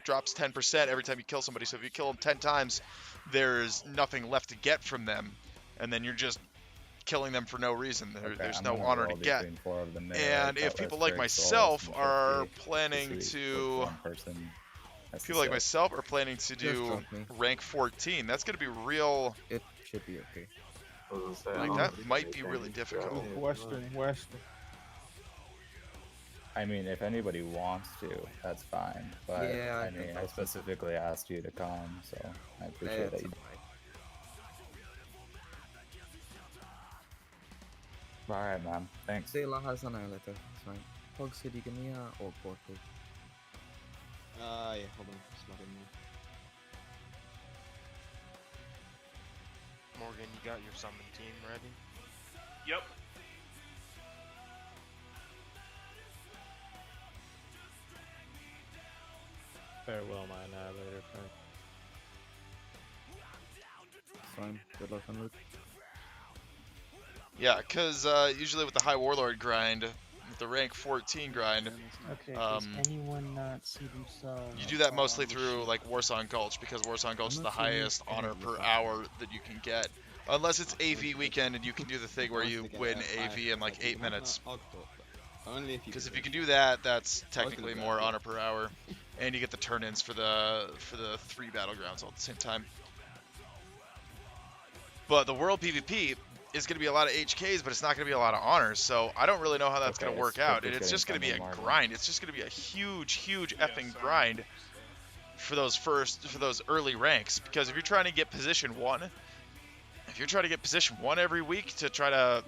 drops 10% every time you kill somebody. So if you kill them 10 times, there's nothing left to get from them. And then you're just killing them for no reason. There's no honor to get. And if people like myself are planning to... People like myself are planning to do rank 14. That's going to be real... It should be okay. Like that might be really difficult. Western. I mean, if anybody wants to, that's fine. But Yeah, I mean, I specifically asked you to come, so I appreciate that. Alright, man. Thanks. Say lahal sana later. It's fine. Pog City kaniya or Porto. Yeah, hold on. Just log in there. Morgan, you got your summon team ready? Yep. Farewell, my annihilator friend. Fine. Good luck on Luke. Yeah, because usually with the High Warlord grind, with the rank 14 grind, Okay, does anyone not see themselves? you do that mostly through like Warsong Gulch, because Warsong Gulch is the highest honor per hour that you can get. Unless it's AV weekend and you can do the thing where you win AV in like 8 minutes. Because if you can do that, that's technically more honor per hour. And you get the turn-ins for the 3 battlegrounds all at the same time. But the World PvP is going to be a lot of HKs, but it's not going to be a lot of honors. So I don't really know how that's going to work out. It's just going to be a grind. It's just going to be a huge effing grind for those early ranks. Because if you're trying to get position 1, every week to try to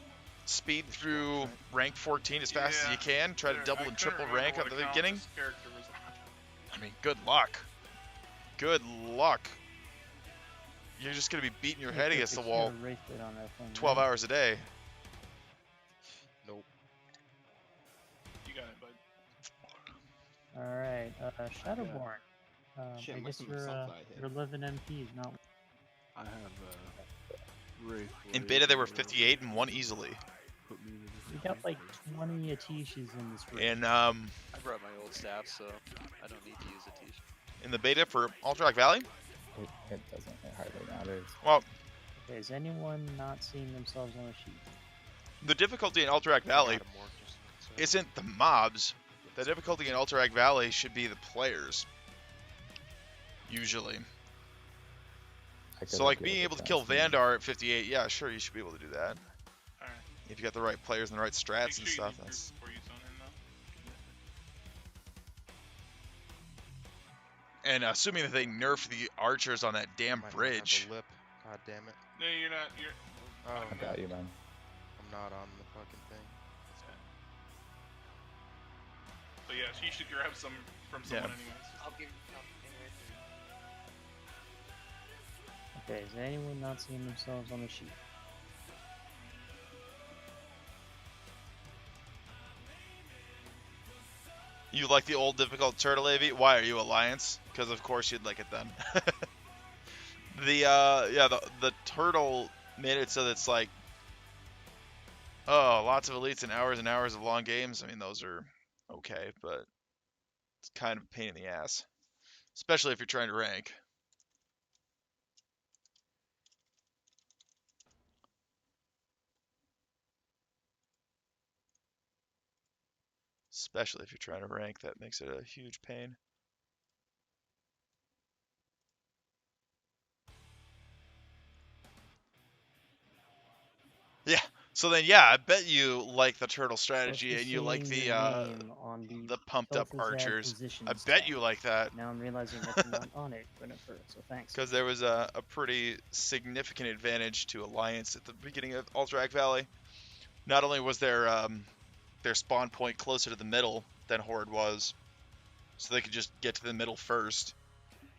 speed through rank 14 as fast as you can, try to double and triple rank at the beginning, I mean, good luck. Good luck. You're just going to be beating your head against the wall 12 hours a day. Nope. You got it, bud. Alright, Shadowborn. Shit, I my guess stomach's on fire your 11 MPs, not... I have Wraith. In beta, there were 58 and 1 easily. We got like 20 Atishas in this room. And I brought my old staff, so I don't need to use Atish. in the beta for Alterac Valley, It doesn't. It hardly matters. well, Okay, is anyone not seeing themselves on the sheet? the difficulty in Alterac Valley isn't the mobs. The difficulty in Alterac Valley should be the players. Usually. So like being able to kill Vandar at 58, yeah, sure, you should be able to do that. Alright. If you got the right players and the right strats and stuff, that's... Before you zone in, though. And assuming that they nerf the archers on that damn bridge. Lip. God damn it. No, you're not. You're. Oh, I got you, man. I'm not on the fucking thing. So yeah, you should grab some from someone anyways. I'll give you some anyway. Okay, is anyone not seeing themselves on the sheet? You like the old difficult turtle AV? Why are you Alliance? Because of course you'd like it then. The turtle made it so that it's like, oh, lots of elites and hours of long games. I mean, those are okay, but it's kind of a pain in the ass, especially if you're trying to rank. Especially if you're trying to rank, that makes it a huge pain. Yeah. So then, yeah, I bet you like the turtle strategy and you like the pumped up archers. I bet you like that. Now I'm realizing that you're not on it, Winifred, so thanks. Because there was a pretty significant advantage to Alliance at the beginning of Alterac Valley. Not only was their spawn point closer to the middle than Horde was, so they could just get to the middle first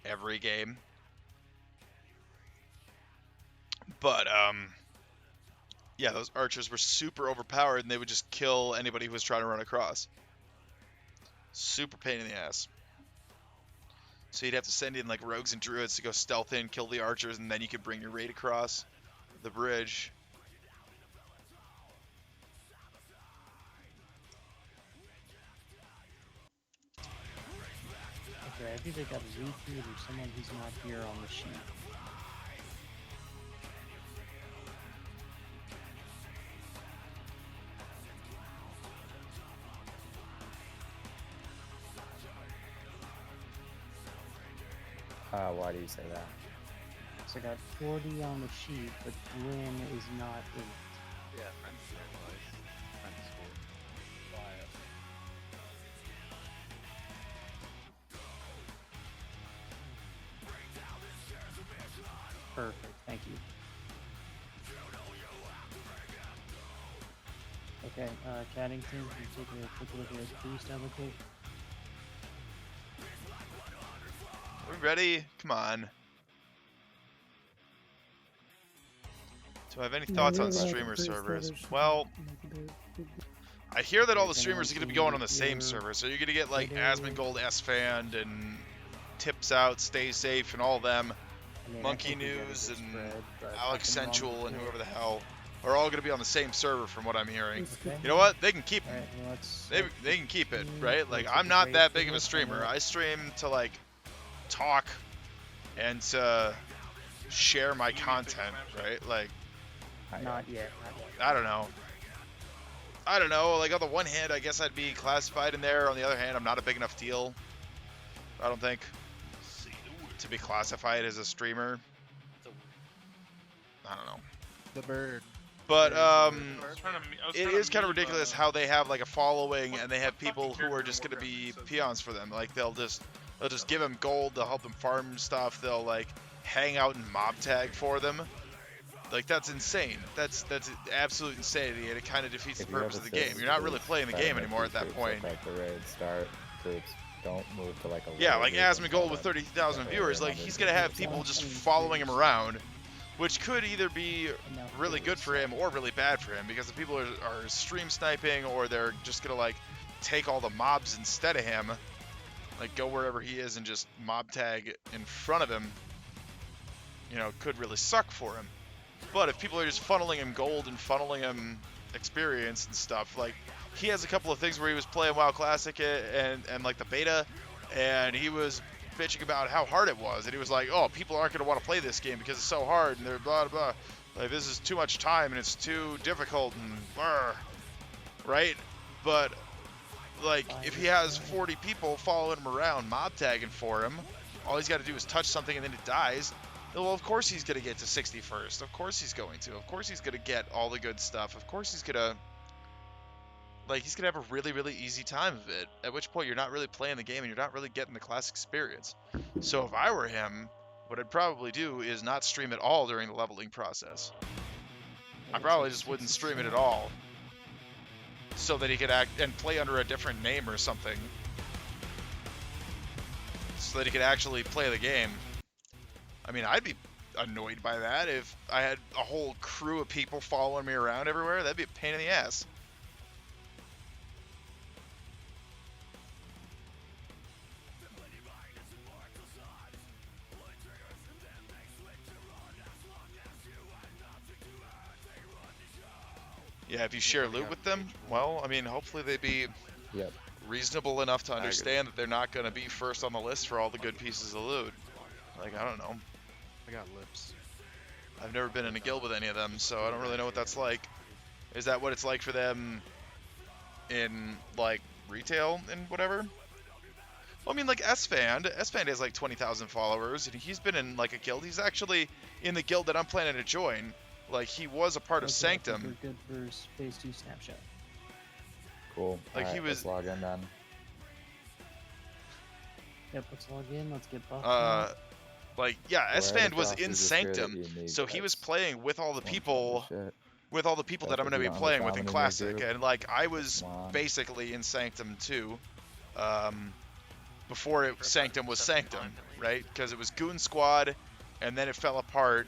every game. But yeah, those archers were super overpowered, and they would just kill anybody who was trying to run across. Super pain in the ass. So you'd have to send in like rogues and druids to go stealth in, kill the archers, and then you could bring your raid across the bridge. Okay, I've either got a recruit or someone who's not here on the sheet. Why do you say that? So I got 40 on the sheet, but Gwen is not in it. Yeah, friends here, boys. Friends here. Quiet. Perfect, thank you. Okay, Caddington, can you take a quick look at Boost allocate? Are we ready? Come on. Do I have any thoughts on streamer servers? Well, I hear that all the streamers are going to be going on the same server, so you're going to get like Asmongold, S-Fand, and Tips Out, Stay Safe, and all them. Monkey News, and Alex Sensual, and whoever the hell are all going to be on the same server from what I'm hearing. You know what? They can keep it. They can keep it, right? Like, I'm not that big of a streamer. I stream to, like, talk and to share my content, right? Like, Not yet. I don't know. Like, on the one hand, I guess I'd be classified in there. On the other hand, I'm not a big enough deal, I don't think, to be classified as a streamer. I don't know. The bird. But it is kind of ridiculous how they have like a following and they have people who are just going to be peons for them. Like they'll just give them gold, they'll help them farm stuff, they'll like hang out and mob tag for them. Like that's insane. That's absolute insanity, and it kind of defeats the purpose of the game. You're not really playing the game anymore at that point. Like the raid start groups. Don't move to like a yeah, like Asmongold with 30,000 viewers, like he's gonna have people just following him around, which could either be really good for him or really bad for him, because the people are stream sniping, or they're just gonna like take all the mobs instead of him, like go wherever he is and just mob tag in front of him. You know, could really suck for him. But if people are just funneling him gold and funneling him experience and stuff, like he has a couple of things where he was playing WoW Classic and like the beta, and he was bitching about how hard it was, and he was like, oh, people aren't going to want to play this game because it's so hard, and they're blah blah, like this is too much time and it's too difficult and blah, right? But like if he has 40 people following him around mob tagging for him, all he's got to do is touch something and then it dies. Well, of course he's going to get to 60 first. Of course he's going to. Of course he's going to get all the good stuff. Of course he's going to... Like, he's going to have a really, really easy time of it. At which point you're not really playing the game and you're not really getting the class experience. So if I were him, what I'd probably do is not stream at all during the leveling process. I probably just wouldn't stream it at all. So that he could act and play under a different name or something. So that he could actually play the game. I mean, I'd be annoyed by that if I had a whole crew of people following me around everywhere. That'd be a pain in the ass. Yeah, if you share loot with them, well, I mean, hopefully they be reasonable enough to understand that they're not going to be first on the list for all the good pieces of loot. Like, I don't know. I got lips. I've never been in a guild with any of them, so I don't really know what that's like. Is that what it's like for them in, like, retail and whatever? Well, I mean, like, S-Fand has, like, 20,000 followers, and he's been in, like, a guild. He's actually in the guild that I'm planning to join. Like, he was a part of Sanctum. We're good for phase 2 snapshot. Cool. Like, Alright, he was... let's log in then. Yep, let's log in. Let's get buffed. Like, yeah, Where S-Fand the was cross in is the spirit Sanctum, you need, so he was guys. playing with all the people... Shit. With all the people that I'm That's going to what be you want playing with in in the Classic, group. and, like, I was Come on. basically in Sanctum, too. Before Sanctum was Sanctum, right? Because it was Goon Squad, and then it fell apart.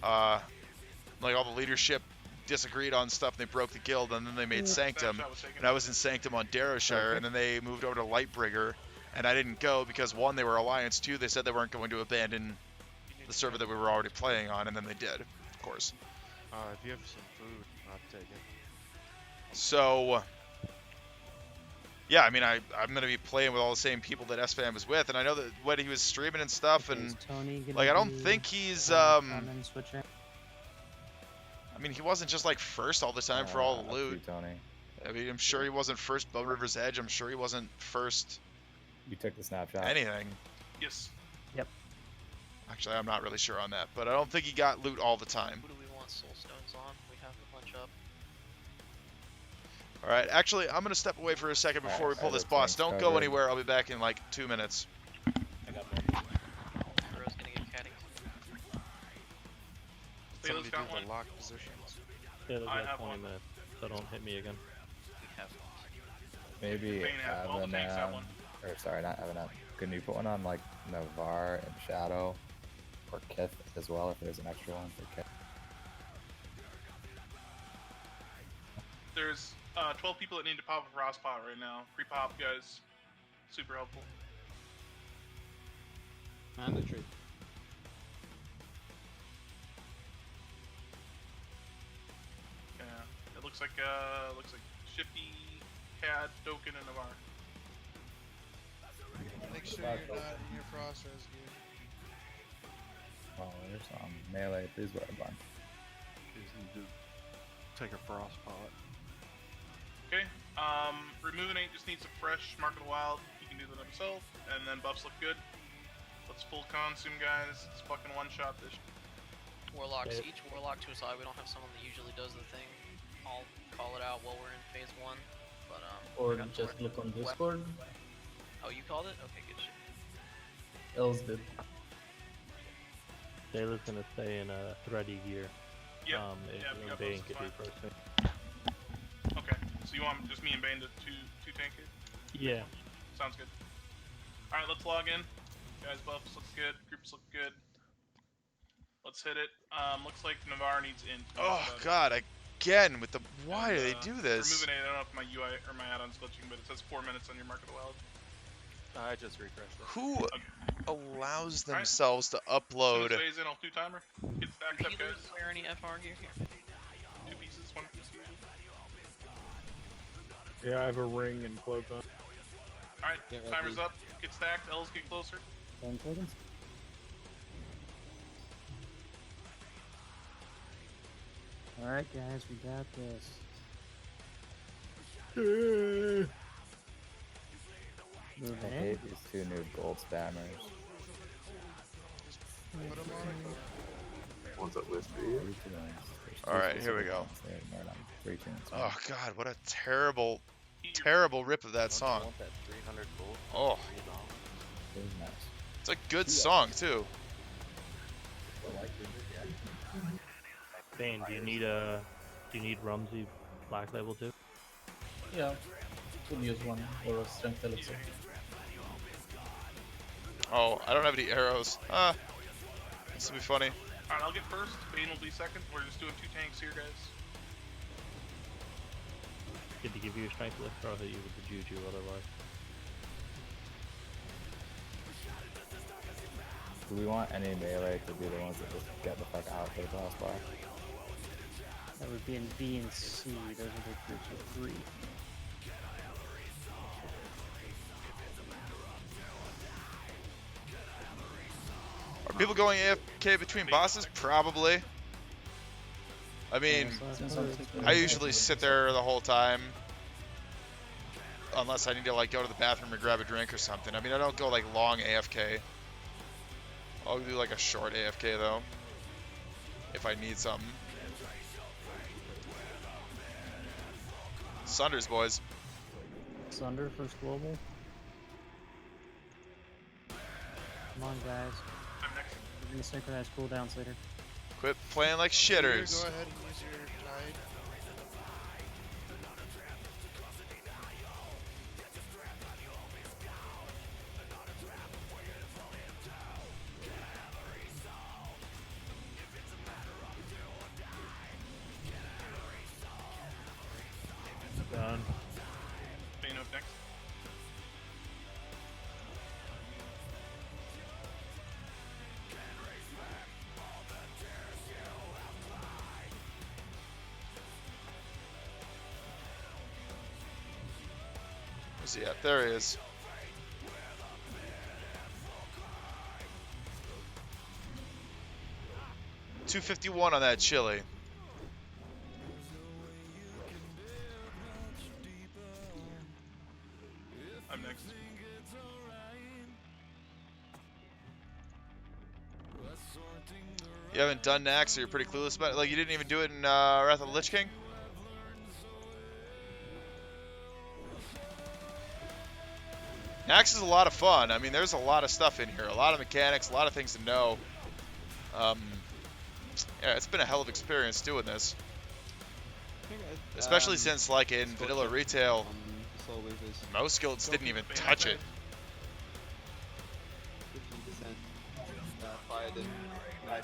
Like, all the leadership disagreed on stuff, and they broke the guild, and then they made Sanctum. And I was in Sanctum on Darrowshire, and then they moved over to Lightbringer, and I didn't go because, one, they were Alliance, two, they said they weren't going to abandon the server that we were already playing on, and then they did, of course. If you have some food, I'll take it. So, yeah, I mean, I'm going to be playing with all the same people that S-Fam was with, and I know that when he was streaming and stuff, and, like, I don't think he's, I mean, he wasn't just, like, first all the time for all the loot. Tony. I mean, I'm sure he wasn't first Bone River's Edge. I'm sure he wasn't first You took the snapshot. anything. Yes. Yep. Actually, I'm not really sure on that, but I don't think he got loot all the time. Who do we want soul stones on? We have a bunch up. All right, actually, I'm going to step away for a second before Alright, we pull this that's boss. thanks, Don't go Trevor. anywhere. I'll be back in, like, 2 minutes. I got one. Hero's gonna get catty. Bailey's Somebody got do one. the lock positions. Yeah, there's I like have 20 one. minutes, so don't hit me again. We have Maybe Bane has all the tanks have one. or sorry, not Evan. Can you put one on like Navarre and Shadow, or Kith as well if there's an extra one for Kith? There's 12 people that need to pop a Frost Pot right now. Pre-pop, guys. Super helpful. And the tree. Yeah. It looks like Shifty, Cad, Doken, and Navarre. Make sure you're not in your frost res gear. Oh, there's melee. Please wear a bunch. Just need to take a frost pot. Okay. Removing just needs a fresh Mark of the Wild. He can do that himself, and then buffs look good. Let's full consume, guys. It's fucking one shot this. Warlocks, each warlock to a side. We don't have someone that usually does the thing. I'll call it out while we're in phase 1. But Or we got just more- look on Discord. Oh, you called it? Okay, good shit. Else did. Taylor's gonna stay in a thready gear. Yep. If Yeah, we got Bane those, could it's do fine. first thing. Okay. So you want just me and Bane to two tank it? Yeah. Sounds good. All right, let's log in. Guys, buffs look good. Groups look good. Let's hit it. Looks like Navarre needs in. Oh, God, again with the... Why do they do this? Removing it, I don't know if my UI or my add-on's glitching, but it says 4 minutes on your Mark of the Wild. I just refreshed it. Who allows Alright. themselves to As soon upload... as phase in, I'll two-timer. Get stacked up, Healers guys. wear any FR gear here? 2 pieces, 1 piece usually. Yeah, I have a ring and cloak on. Alright, Get ready. timer's up. Get stacked. L's get closer. 10 seconds. Alright, guys, we got this. I Moving in. hate these two new gold spammers. Put them on it. One's at list B. Alright, here we go. 3 tunes. Oh, God, what a terrible, terrible rip of that song. Want that 300 gold? Oh, It was nice. it's a good song, too. Bane, do you need Rumsey Black Label too? Yeah. Could use one or a strength elixir. Oh, I don't have any arrows. This will be funny. Alright, I'll get first. Bane will be second. We're just doing 2 tanks here, guys. Good to give you a strength lift, or I'll hit you with the juju otherwise. Do we want any melee to be the ones that just get the fuck out for the crossbar? That would be in B and C. Those are the groups of 3. Are people going AFK between bosses? Probably. I mean, I usually sit there the whole time. Unless I need to like go to the bathroom or grab a drink or something. I mean, I don't go like long AFK. I'll do like a short AFK though. If I need something. Sunders, boys. Sunder, first global. Come on, guys. We're gonna synchronize cooldowns later. Quit playing like shitters. Go ahead and use your tide. Done. Bane up next. Where's he at? There he is. $251 on that chili. I'm next. You haven't done Naxx, so you're pretty clueless about it. Like, you didn't even do it in Wrath of the Lich King? Naxx is a lot of fun. I mean, there's a lot of stuff in here. A lot of mechanics, a lot of things to know. Yeah, it's been a hell of an experience doing this. Especially since, like, in vanilla retail, most guilds didn't even touch it. 15% fired in. Nice.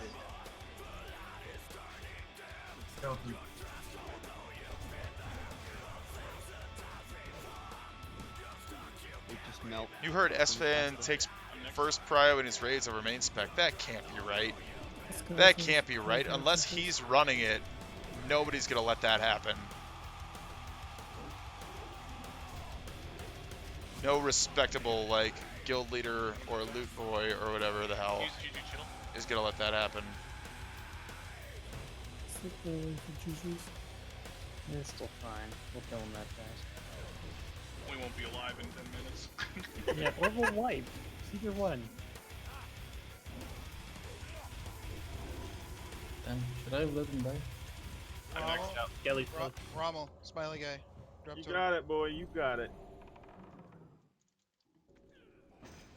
Just melt. You heard S-Fan takes first prio in his raids over main spec. That can't be right. That can't be right. Unless he's running it, nobody's going to let that happen. No respectable, like, guild leader or loot boy or whatever the hell is going to let that happen. It's still fine. We'll kill him that fast. We won't be alive in 10 minutes. Yeah, or we'll wipe. Either one. And should I have let him die? I'm maxed out. Skelly. Rommel, smiley guy. Drop You to got it, boy. You got it.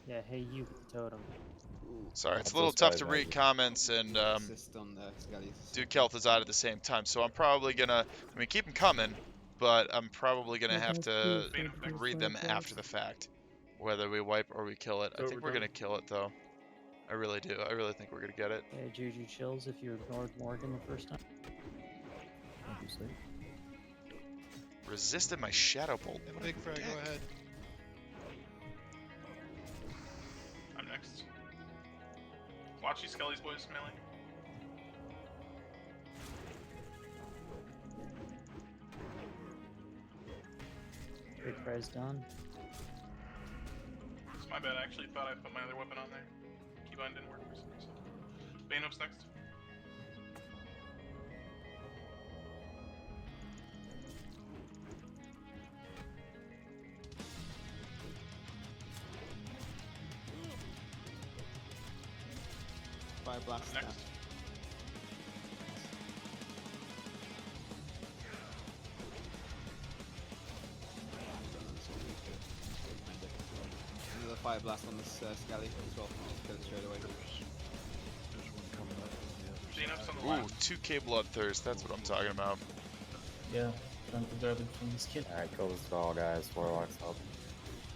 Yeah, hey, you with the totem. Sorry, it's a little tough to read comments and do Kel'Thuzad at the same time, so I'm probably gonna, I mean, keep them coming, but I'm probably gonna have to read them after the fact, whether we wipe or we kill it. I think we're gonna kill it though. I really do. I really think we're gonna get it. Hey, Juju chills if you ignored Morgan the first time. Obviously. Resisted my Shadow Bolt. Big Frag, go ahead. I'm next. Watch these Skelly's boys, melee. Big Fry's done. It's my bad. I actually thought I put my other weapon on there. Keybind didn't work for some reason. Bane up's next. Fire blast. Next. Another fire blast on this Scally as well. Just kill it straight away. Bane up's on the left. 2k Bloodthirst. That's what I'm talking about. Yeah, trying to grab it from this kid. Alright, kill this all, guys. Warlock's up.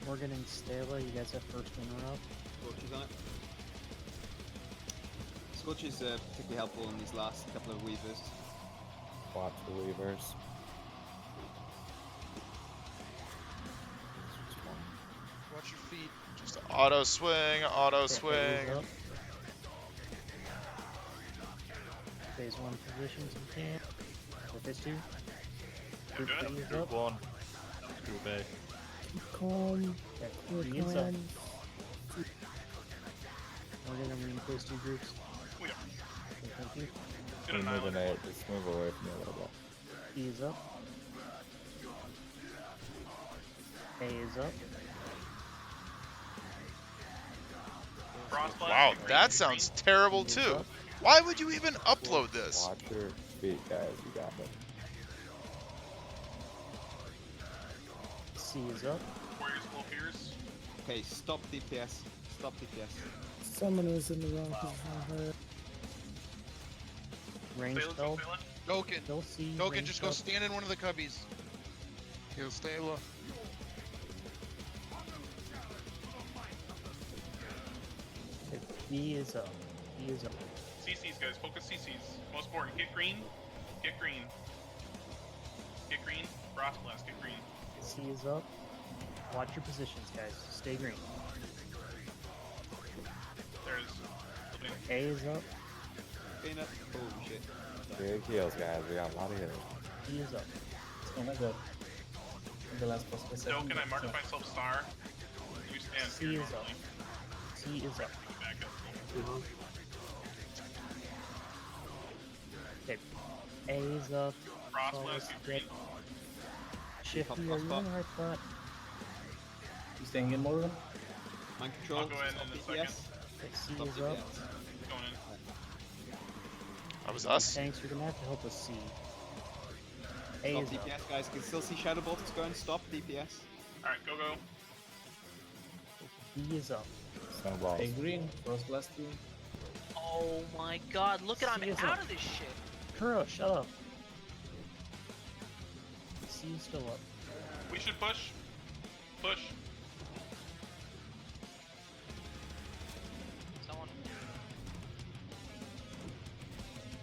Morgan and Stella, you guys have first interrupt. Scorches on it. Scorch is particularly helpful in these last couple of weavers. Watch the weavers. Watch your feet. Just auto swing, auto swing. Phase 1 positions in camp. With this 2. Group good. 3 is Group up. 1. Group A. Calm. Okay, We're 3 is up. calm. We're gonna move those 2 groups. Oh, yeah. Okay, thank you. Good We're moving annihilate. it. Just move away from me a little bit. B is up. A is up. Frost blast, Wow, get that green, sounds green. terrible too. Why would you even upload this? Watch your feet, guys. You got it. C is up. Warriors full fears. Okay, stop DPS. Stop DPS. Someone was in the wrong position. Range Sail it, spell. sail it. Goken. Still C. Goken, range just go spell. stand in one of the cubbies. He'll stay low. Okay, B is up. B is up. CCs, guys. Focus CCs. Most important. Get green. Get green. Get green. Frost blast. Get green. C is up. Watch your positions, guys. Stay green. There's. A is up. Peanut. Oh shit. Big heals, guys. We got a lot of heals. B is up. Oh my god. The last boss was So can I mark myself star? You stand C here is up. normally. C is up. Back up. Okay. A is up. Frost Follow blast. Get green. skip. Shifty, are you in the right spot? You staying in, Morgan? Mind control. I'll go in Stop a DPS. second. Okay, C Stop is DPS. up. Going in. That was us. Thanks, you're gonna have to help us C. A Stop is up. DPS, guys. You can still see Shadow Bolts going. Stop DPS. Alright, go, go. B is up. Snowballs. Stay green. Frost blast you. Oh my god, look at I'm C is out up. of this shit. Kuro, shut up. C is still up. We should push. Push. Someone.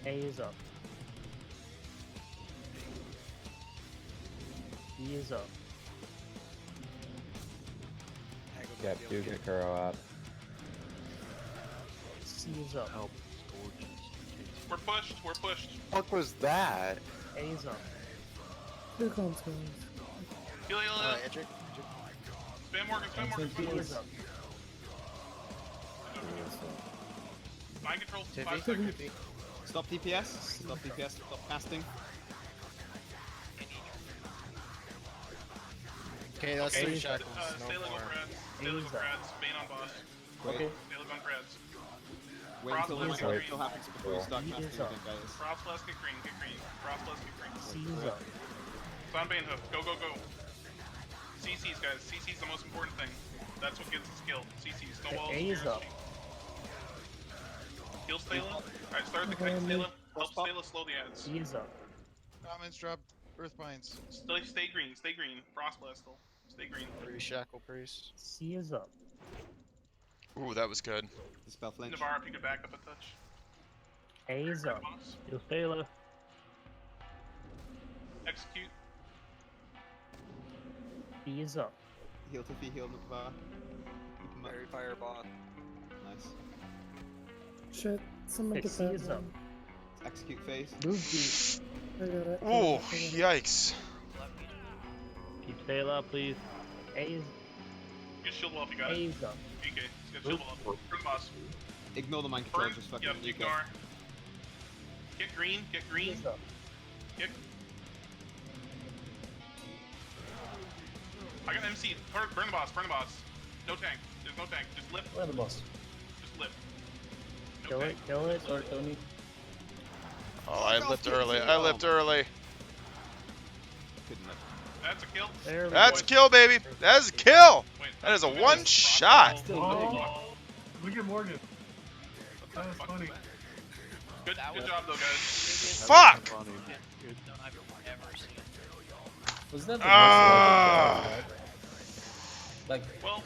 A is up. B is up. Yep, do get Kuro up. C is up. Help. We're pushed. We're pushed. What was that? A is up. Here comes guys. Heal, heal, heal. Edric? Spam Morgan, spam Morgan, spam B Morgan. is up. Mind control, Tiffy? 5 seconds. Stop DPS. Stop DPS. Stop casting. Okay, that's Okay. 3 shackles. No Stay low, more. Frads. Stay low, Frads. Bane on boss. Okay. Stay low on Frads. Wait Frost until the blast, kill get green. happens before you start He casting is up. again, guys. Frost blast, get green, get green. Frost blast, get green. C is up. It's on Bane Hoof. Go, go, go. CCs, guys. CC's the most important thing. That's what gets us killed. CCs. Snowballs. A is up. Heal Stala. Alright, start the kite, Stala. Help Stala slow the ads. C is up. Comments drop. Earth Pines. Stay green, stay green. Frost blast still. Stay green. 3 shackle priest. C is up. Ooh, that was good. Dispel flinch. Navarre, if you could back up a touch. A is up. Boss. You'll stay left. Execute. B is up. Heal Tiffy, heal Navarre. Keep him up. Fairy fire bot. Nice. Shit, someone Okay, get C that is up. one. Execute phase. Move B. I got it. Oh, yikes. Keep stay left, please. A is Get shield wall if you got A it. is up. DK, get shield wall. Burn boss. Ignore the mind control, Burn. just fucking Yep, nuke it. ignore. Get green, get B green. is up. Get. I got MC. Burn the boss, burn the boss. No tank. There's no tank. Just lip. Where the boss? Just lip. No Kill tank. it, kill it. Sorry, Tony. Oh, I lipped early. I lipped early. Couldn't have. That's a kill. There we That's a go. kill, baby. That is a kill. Wait, That is a wait, one wait. shot. Oh, Look at Morgan. That was funny. Good job though, guys. Fuck. I've ever seen. Was that the Ah. most like, Well,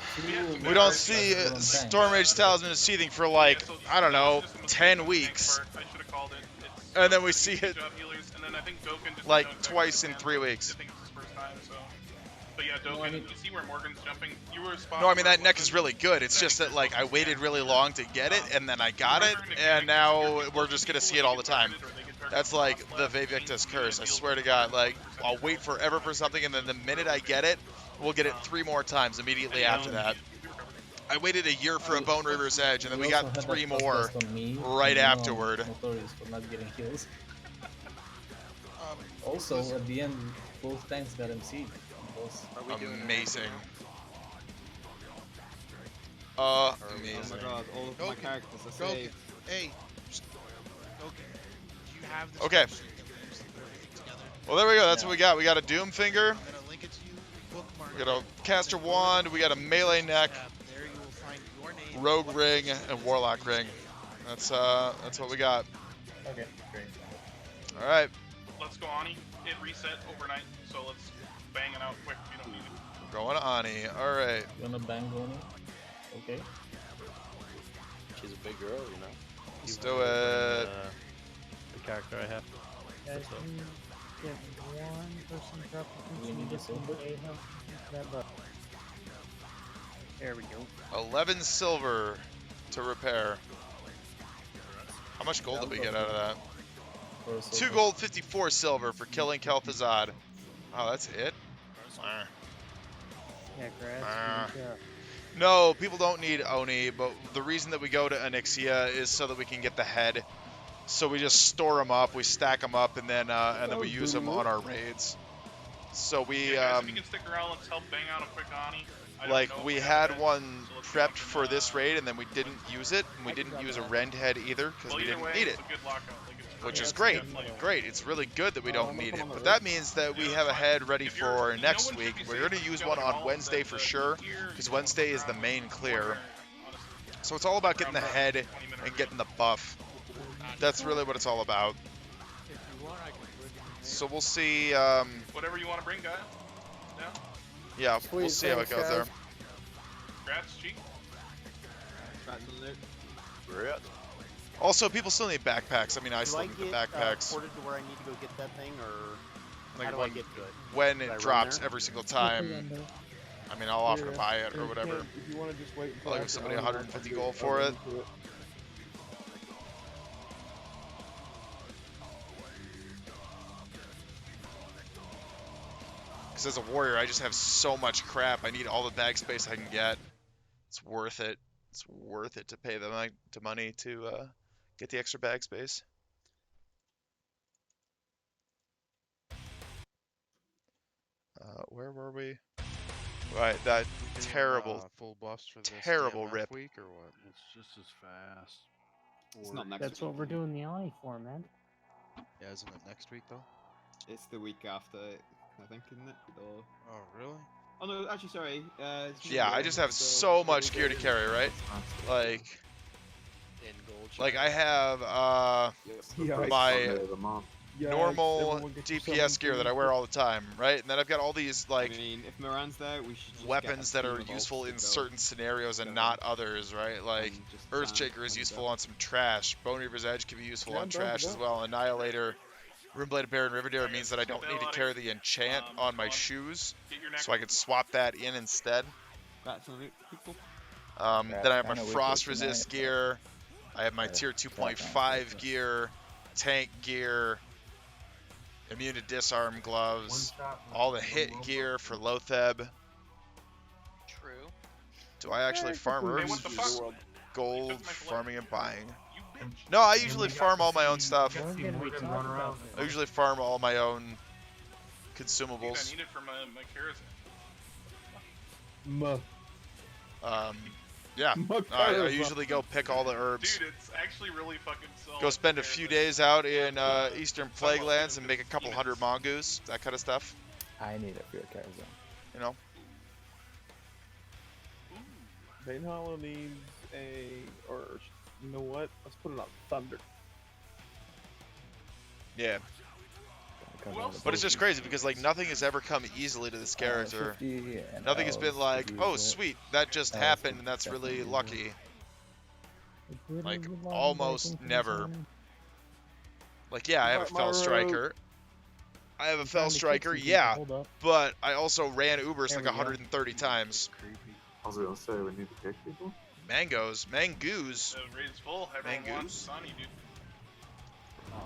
We don't see Storm Rage Talisman is seething for like, I don't know, 10 weeks. I should have called it. It's And then we see it good job, healers. And then I think Doken just like knows twice in exactly 3 what weeks. I think it's his first time, so. But yeah, Doken, No, I mean- you see where Morgan's jumping? You were spot. No, I mean, that neck is really good. It's just that, like, I waited really long to get it, and then I got it, and now we're just going to see it all the time. Or they get That's like the Vevictus curse. I swear to God, like, I'll wait forever for something, and then the minute I get it, we'll get it 3 more times immediately after that. I waited a year for a Bone Reaver's Edge, and then we also got had 3 that more plus on me, right and you know I'm afterward. notorious for not getting kills. Also, at the end, both tanks got MC'd. Amazing. Amazing. Oh my god, all of my characters are saved. Hey, okay. You have this Okay. spreadsheet that we usually put everything together. Well, there we go. That's what we got. We got a Doom Finger. I'm gonna link it to you. Bookmark We got a it, Caster and then go to Wand. the We got a Melee Neck, There you will find your name, Rogue what Ring, position and you Warlock Ring. That's what we got. Okay, great. All right. Let's go, Ani. It reset overnight, so let's bang it out quick if you don't need it. Going to Ani. All right. You wanna bang Oni? Okay. She's a big girl, you know. Let's do it. The character I have. Guys, can you get one person drop the We need to silver. There we go. 11 silver to repair. How much gold did we get out of that? 2 gold, 54 silver for killing Kel'Thuzad. Oh, that's it? Yeah, grass. No, people don't need Oni, but the reason that we go to Onyxia is so that we can get the head. So we just store them up, we stack them up, and then we use them on our raids. So we Yeah, guys, if you can stick around, let's help bang out a quick Ani. I don't know like if we have had it, one so let's prepped fucking, for this raid, and then we didn't use it, and we didn't use a rend head either because well, we either didn't way, need it's it. a good lockout. Like, it's Which yeah, is it's great. good, like, Great. It's really good that we don't need it. on the But road. that means that we have a head ready if you're- for no next one should week. be We're safe going to if use you one got on all Wednesday that, for the sure, gear, because you Wednesday know, is the main clear. honestly. So it's all about getting the head and getting the buff. That's really what it's all about. So we'll see. Whatever you want to bring, guys. Yeah. Yeah, we'll Sweet, see how it thanks, goes there. guys. Congrats, G. Also, people still need backpacks. I mean, I Do still I need the get backpacks. ported to where I need to go get that thing, or Like how do I get to it? when Do I it run drops there? every single time. I mean, I'll offer to buy it or whatever. If you want to just wait I'll give somebody 150 gold for it. Because as a warrior, I just have so much crap. I need all the bag space I can get. It's worth it. It's worth it to pay the money to get the extra bag space. Where were we? Right, that terrible, full buffs for this terrible DMF rip. week or what? It's just as fast. It's not next That's week. what we're doing the eye for, man. Yeah, isn't it next week though? It's the week after, I think, isn't it? Or... Oh, really? Oh no, actually, sorry. It's Yeah, I just have so much gear to carry, right? Like, In gold. like I have my normal DPS gear that I wear all the time, right? And then I've got all these like I mean, if Moran's there, we should just weapons get that a are team of useful ults in to go. certain scenarios and not others, right? Like just Earthshaker is useful on some trash. Bone Reaver's Edge can be useful on trash as well. Annihilator, Runeblade Baron Riverdare means that I don't need to carry the enchant on my shoes, so I could swap that in instead. That's on it, people. Then I have my Frost Resist gear. I have my Tier 2.5 gear, tank gear, immune to disarm gloves, all the hit gear for Lotheb. True. Do I actually farm Hey, herbs? what the fuck? Gold, farming and buying. No, I usually farm all my own stuff. I usually farm all my own Dude, I consumables. need it for my Karazhan. Yeah, I usually go pick all the herbs. Dude, it's actually really fucking solid. Go spend a few days out in Eastern Plaguelands and make a couple hundred mongoose, that kind of stuff. I need it for your Karazhan. You know? Bane Hollow needs or you know what? Let's put it on Thunder. Yeah. But it's just crazy because like nothing has ever come easily to this character. Nothing has been like, oh sweet, that just happened and that's really lucky. Like almost never. Like yeah, I have a Fell Striker. I have a Fell Striker, yeah, but I also ran Ubers like 130 times. I was gonna say, we need to kick people. Mangoes. The raid's full. Everyone wants Sunny, dude.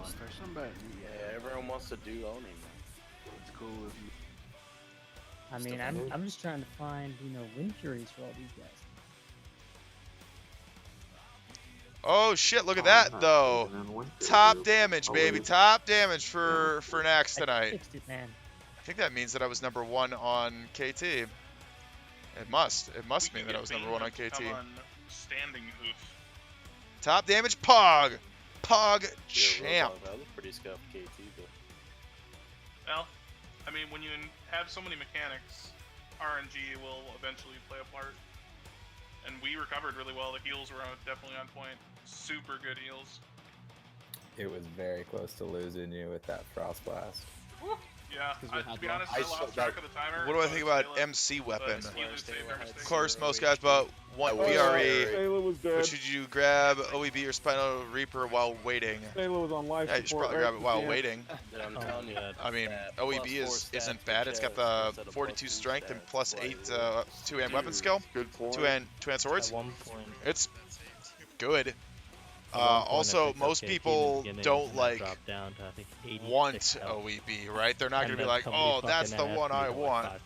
Start somebody. Yeah, everyone wants to do Oni. It's cool with me. I mean, I'm just trying to find, you know, win furies for all these guys. Oh shit! Look at that though. Top damage, baby. Top damage for Nax tonight. Fixed it, man. I think that means that I was number 1 on KT. It must. It must mean that I was number 1 on KT. Standing hoof. Top damage, Pog. Pog champ. That was pretty scuffed KT, but. Well, I mean, when you have so many mechanics, RNG will eventually play a part. And we recovered really well. The heals were definitely on point. Super good heals. It was very close to losing you with that Frost Blast. Woo. Yeah, to be honest, I lost track of the timer. What do I think about MC weapon? Of course, most guys bought one VRE. But should you grab OEB or Spinal Reaper while waiting? Taylor was on life Yeah, you should support probably grab it while yeah. waiting. I'm telling you. I mean, OEB isn't bad. It's got the 42 strength and plus 8 2-hand weapon skill. Good point. 2-hand swords. At one point. It's good. At one point, I Also, picked up most KT people in the beginning, don't and that like dropped down to, I think, 86 want health. OEB, right? They're not And going to be then like, somebody oh, that's the fucking one asked me I to, like, want. 5.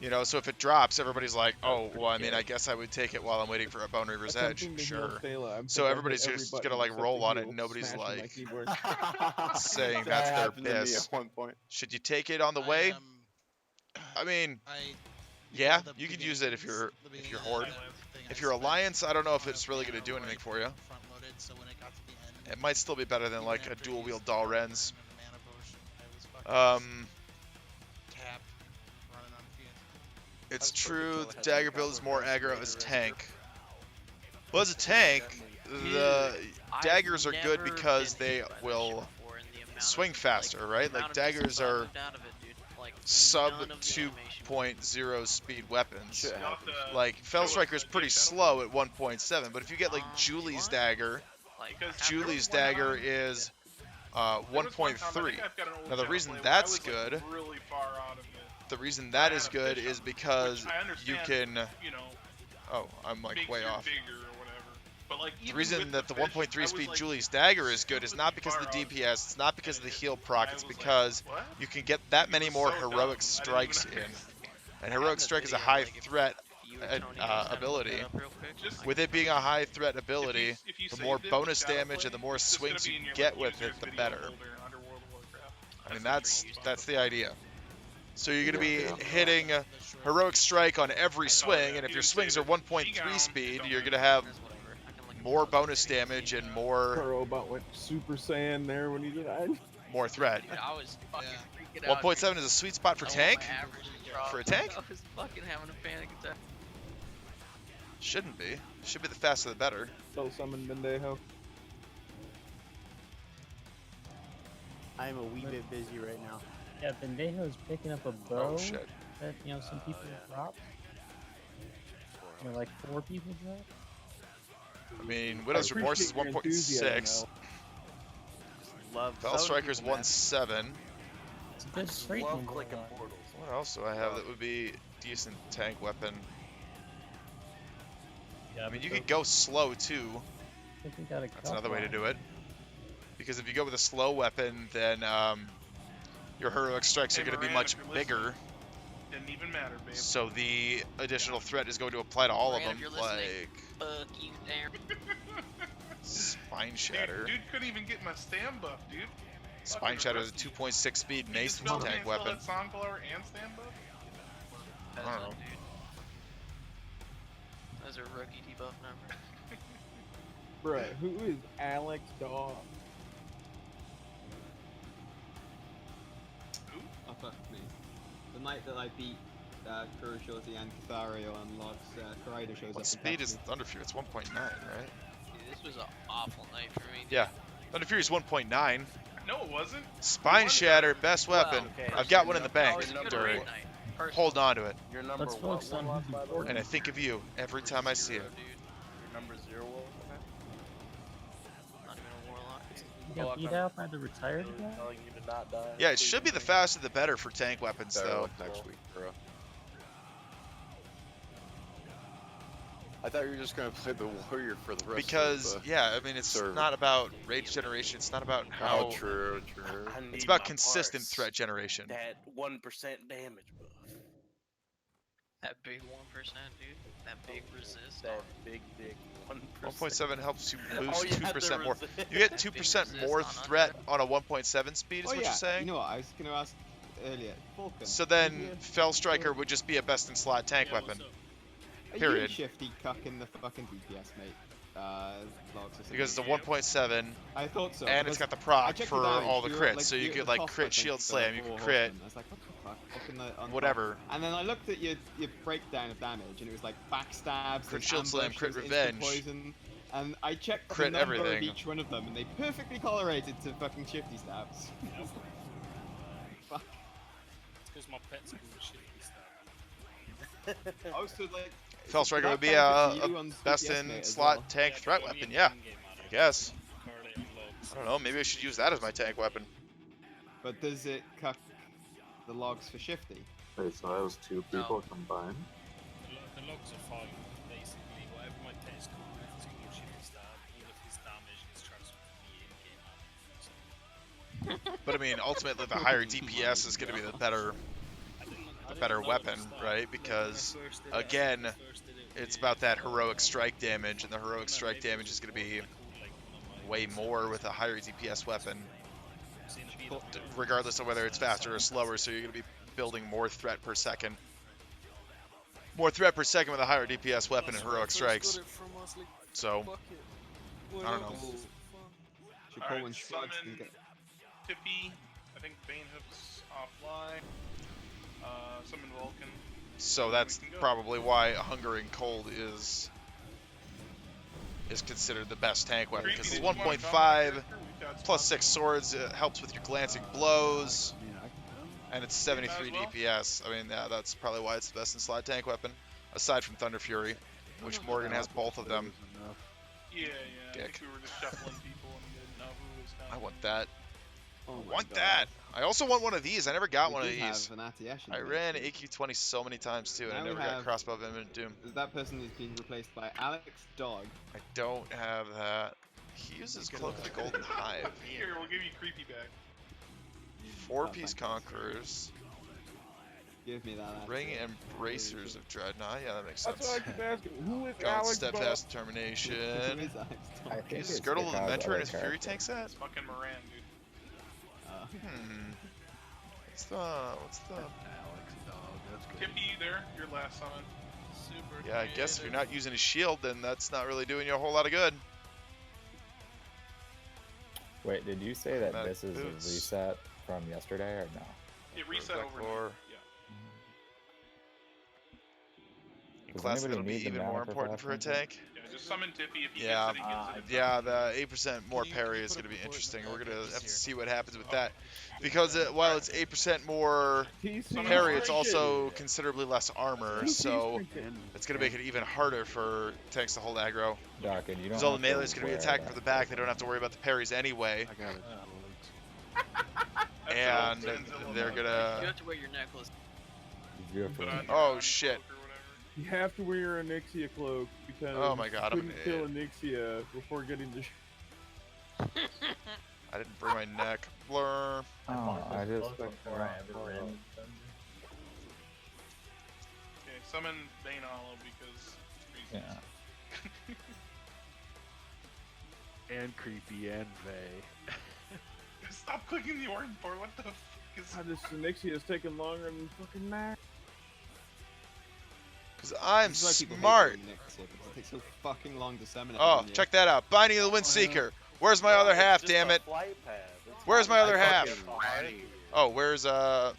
You know, so if it drops, everybody's like, oh, well, I mean, I guess I would take it while I'm waiting for a Bone Reaver's Edge. Attempting to heal Sure. Taylor, I'm So thinking everybody's hit just every going to, like, button roll except on the it, and heal, nobody's, smashing my like, keyboard. saying That that's their happened to me piss. at one point. Should you take it on the way? I mean, yeah, you could use it if you're Horde. If you're Alliance, I don't know if it's really going to do anything for you. It might still be better than like a dual wield Dalrens. It's true, the dagger build is more aggro as tank. Well, as a tank, the daggers are good because they will swing faster, right? Like daggers are sub 2.0 speed weapons. Like Fell Striker is pretty slow at 1.7, but if you get like Julie's dagger, Julie's dagger is 1.3. Now the reason that's good, the reason that is good is because you can. Oh, I'm like way off. The reason that the 1.3 speed Julie's dagger is good is not because of the DPS, it's not because of the heal proc, it's because you can get that many more heroic strikes in. And heroic strike is a high threat ability. With it being a high threat ability, the more bonus damage and the more swings you can get with it, the better. I mean, that's the idea. So you're going to be hitting heroic strike on every swing, and if your swings are 1.3 speed, you're going to have more bonus damage and more. Robot went Super Saiyan there when he died. More threat. 1.7 is a sweet spot for tank. For a tank? I was fucking having a panic attack. Shouldn't be. Should be the faster the better. Soul summon Mendejo. I am a wee bit busy right now. Yeah, Bendejo's picking up a bow Oh shit. that, you know, some people drop. You know, like 4 people drop. I mean, Widow's Remorse is 1.6. Fell Striker's 1.7. It's a good straight one. What else do I have that would be decent tank weapon? Yeah, I mean, you could go slow too. I think we got a That's another way to do it. Because if you go with a slow weapon, then your heroic strikes are going to be much bigger. Didn't even matter, babe. So the additional threat is going to apply to all of them, like Fuck you, damn. Spine Shatter. Dude couldn't even get my stand buff, dude. Spine Shatter is a 2.6 speed mace tank weapon. Song power and stand buff? I don't know. That's a rookie debuff number. Bruh, who is Alex Dawg? Oh fuck me. The night that I beat Kuroshoti and Cathario unlocks Karido shows up. What speed is Thunder Fury? It's 1.9, right? Dude, this was an awful night for me. Yeah. Thunder Fury is 1.9. No, it wasn't. Spine Shatter, best weapon. okay. I've got one in the bank. During- Hold on to it. Your number Let's what? focus on who's important. And I think of you every time I see it. Your number 0 what? Not even a warlock. You got beat out by the retired guy? Telling you to not die. Yeah, it should be the faster the better for tank weapons, Better though. luck next week, bro. I thought you were just gonna play the warrior for the rest Because of the yeah, I mean it's server. not about rage generation. It's not about how. Oh, true. I It's need about my consistent parts. threat generation. That 1% damage buff. That big 1%, dude. That big resist. That big 1%. 1.7 helps you boost Oh, yeah, 2% more. the You get 2% more threat on a 1.7 speed, is Oh what yeah, you're saying? you know what? I was going to ask earlier. Vulcan, So then, Fell Striker would just be a best in slot tank weapon. Are Period. you shifty cucking the fucking DPS, mate? Logs or Because it's a something? 1.7. I thought so. And it's because got the I proc checked for the damage, all the you were, crits, like, so you you're at could the like top, I crit think, shield for slam, you could four crit horsemen. I was like, what the fuck? Fucking on whatever. top. And then I looked at your breakdown of damage, and it was like backstabs, Crit and shield slam, ambush, crit and instant revenge. poison. And I checked Crit the number everything. of each one of them, and they perfectly correlated to fucking shifty stabs. Fuck. It's because my pet's called Shifty Stab. Oh, so like. Fell so Striker that would be benefits a you on best DPS, in mate, as slot well. tank threat weapon, yeah. I guess. Correlating logs. I don't know, maybe I should use that as my tank weapon. But does it cuck the logs for shifty? Wait, so that was two people combined? The logs are fine. Basically, whatever my pet is called, if it's called Shifty Stab, all of his damage is transferred to the in-game damage. But I mean, ultimately, the higher DPS is going to be the better weapon, right? Because again, it's about that heroic strike damage, and the heroic strike damage is going to be way more with a higher DPS weapon, regardless of whether it's faster or slower. So you're going to be building more threat per second. More threat per second with a higher DPS weapon and heroic strikes. So, I don't know. Alright, summon Tippy. I think Banehoof's offline. Summon Vulcan. So that's probably why Hungering Cold is considered the best tank weapon, because it's 1.5 plus 6 swords, helps with your glancing blows, and it's 73 DPS. I mean, yeah, that's probably why it's the best in slot tank weapon, aside from Thunder Fury, which Morgan has both of them. Yeah. I think we were just shuffling people and didn't know who was I coming. want that. Oh I want that. I also want one of these. I never got one of We do these. have an Atiesh in I the ran mix. AQ20 so many times too, and Now I we never got have- Crossbow of Imminent Doom. That person has been replaced by Alex Dog. I don't have that. He uses Cloak of the Golden Hive. Here, we'll give you Creepy back. 4-piece Conquerors. Give me that. Ring Embracers of Dreadnought. Yeah, that makes That's sense. what I keep asking. Who is Gaunt Alex Steadfast Dog? Determination. I think Uses it's Girdle of the because Mentor in other his Fury characters. tank set? It's fucking Moran, dude. What's the Alex Dog, that's good. Tippy, there, your last summon. Super Yeah, I guess if you're creative. not using his shield, then that's not really doing you a whole lot of good. Wait, did you say that Automatic this is boots. a reset from yesterday or no? It reset Black overnight. Lore. Yeah. A Does class anybody that'll be need the even mana more for important for a 500? tank. Yeah, just summon Tippy. If he Yeah, gets it, he gets it. yeah, the 8% more parry is going to be interesting. We're going to have to see what happens with that. Because while it's 8% more parry, it's also considerably less armor, so it's going to make it even harder for tanks to hold aggro. Doc, and you Because don't all the have to melee's going to be wear attacking that from the back, they don't have to worry about the parries anyway. I got it. And they're going You to... have to wear your necklace. Oh, shit. You have to wear your Onyxia cloak because Oh my god, you I'm an couldn't idiot. kill Onyxia before getting the. I didn't bring my neck. Blur. Oh, I just... Okay, summon Bane Hollow because reasons. Yeah. And Creepy and Vey. Stop clicking the orange bar. What the fuck is This Onyxia is taking longer than fucking Max. Because I'm This is why people hate smart. doing Nyxia, because it takes so fucking long to summon it. Oh, when you- check that out. Binding of the Windseeker. Where's my other half, damn it? Where's my other half? Oh, where's my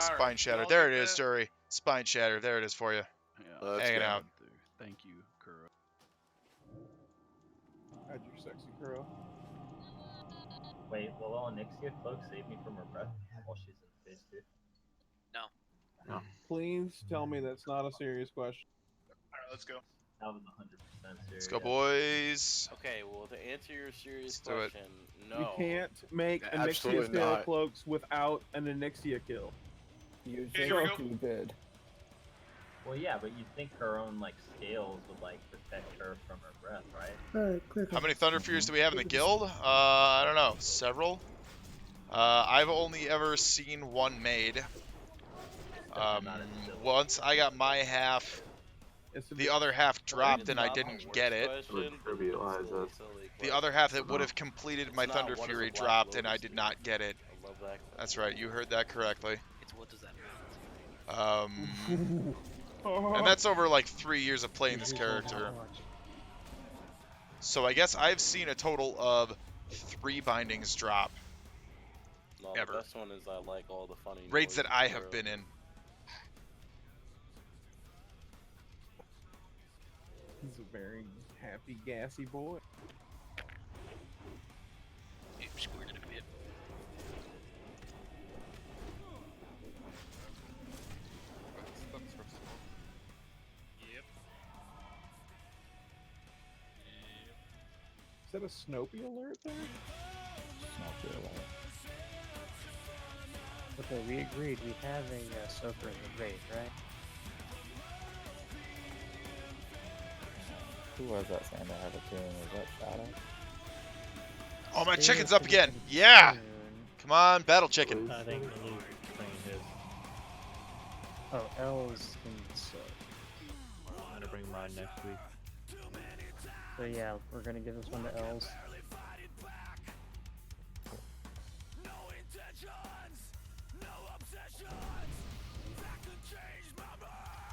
Spine Shatter? There it is, Suri. Spine Shatter. There it is for you. Yeah, Hanging out. Thank you, Kuro. How'd your sexy girl? Wait, will Onyxia cloak save me from her breath while she's in phase 2? No. Please tell me that's not a serious question. Alright, let's go. That was 100% serious. Let's go, boys. Okay, well, to answer your serious Let's do it. question, You no. can't make Yeah, Onyxia absolutely scale not. cloaks without an Onyxia kill. You Okay, here we go. you did. Well, yeah, but you'd think her own like scales would like protect her from her breath, right? Alright, clear. How many Thunder Furies do we have in the guild? I don't know. Several. I've only ever seen one made. Once I got my half, the other half dropped and I didn't get it. The other half that would have completed my Thunder Fury dropped and I did not get it. I love that. That's right, you heard that correctly. It's what does that mean? And that's over like 3 years of playing this character. So I guess I've seen a total of 3 bindings drop. No, ever. The best one is I like all the funny Raids that noises I for have been in. He's a very happy, gassy boy. You squirted a bit. Yep. Is that a Snoopy alert there? Okay, we agreed we have a soaker in the raid, right? Who was that saying they have a tune? Was that Shadow? Oh, my chicken's up again. Yeah. Come on, battle chicken. I think the loop trained his. Oh, L's in soak. I'm gonna bring mine next week. So yeah, we're gonna give this one to L's.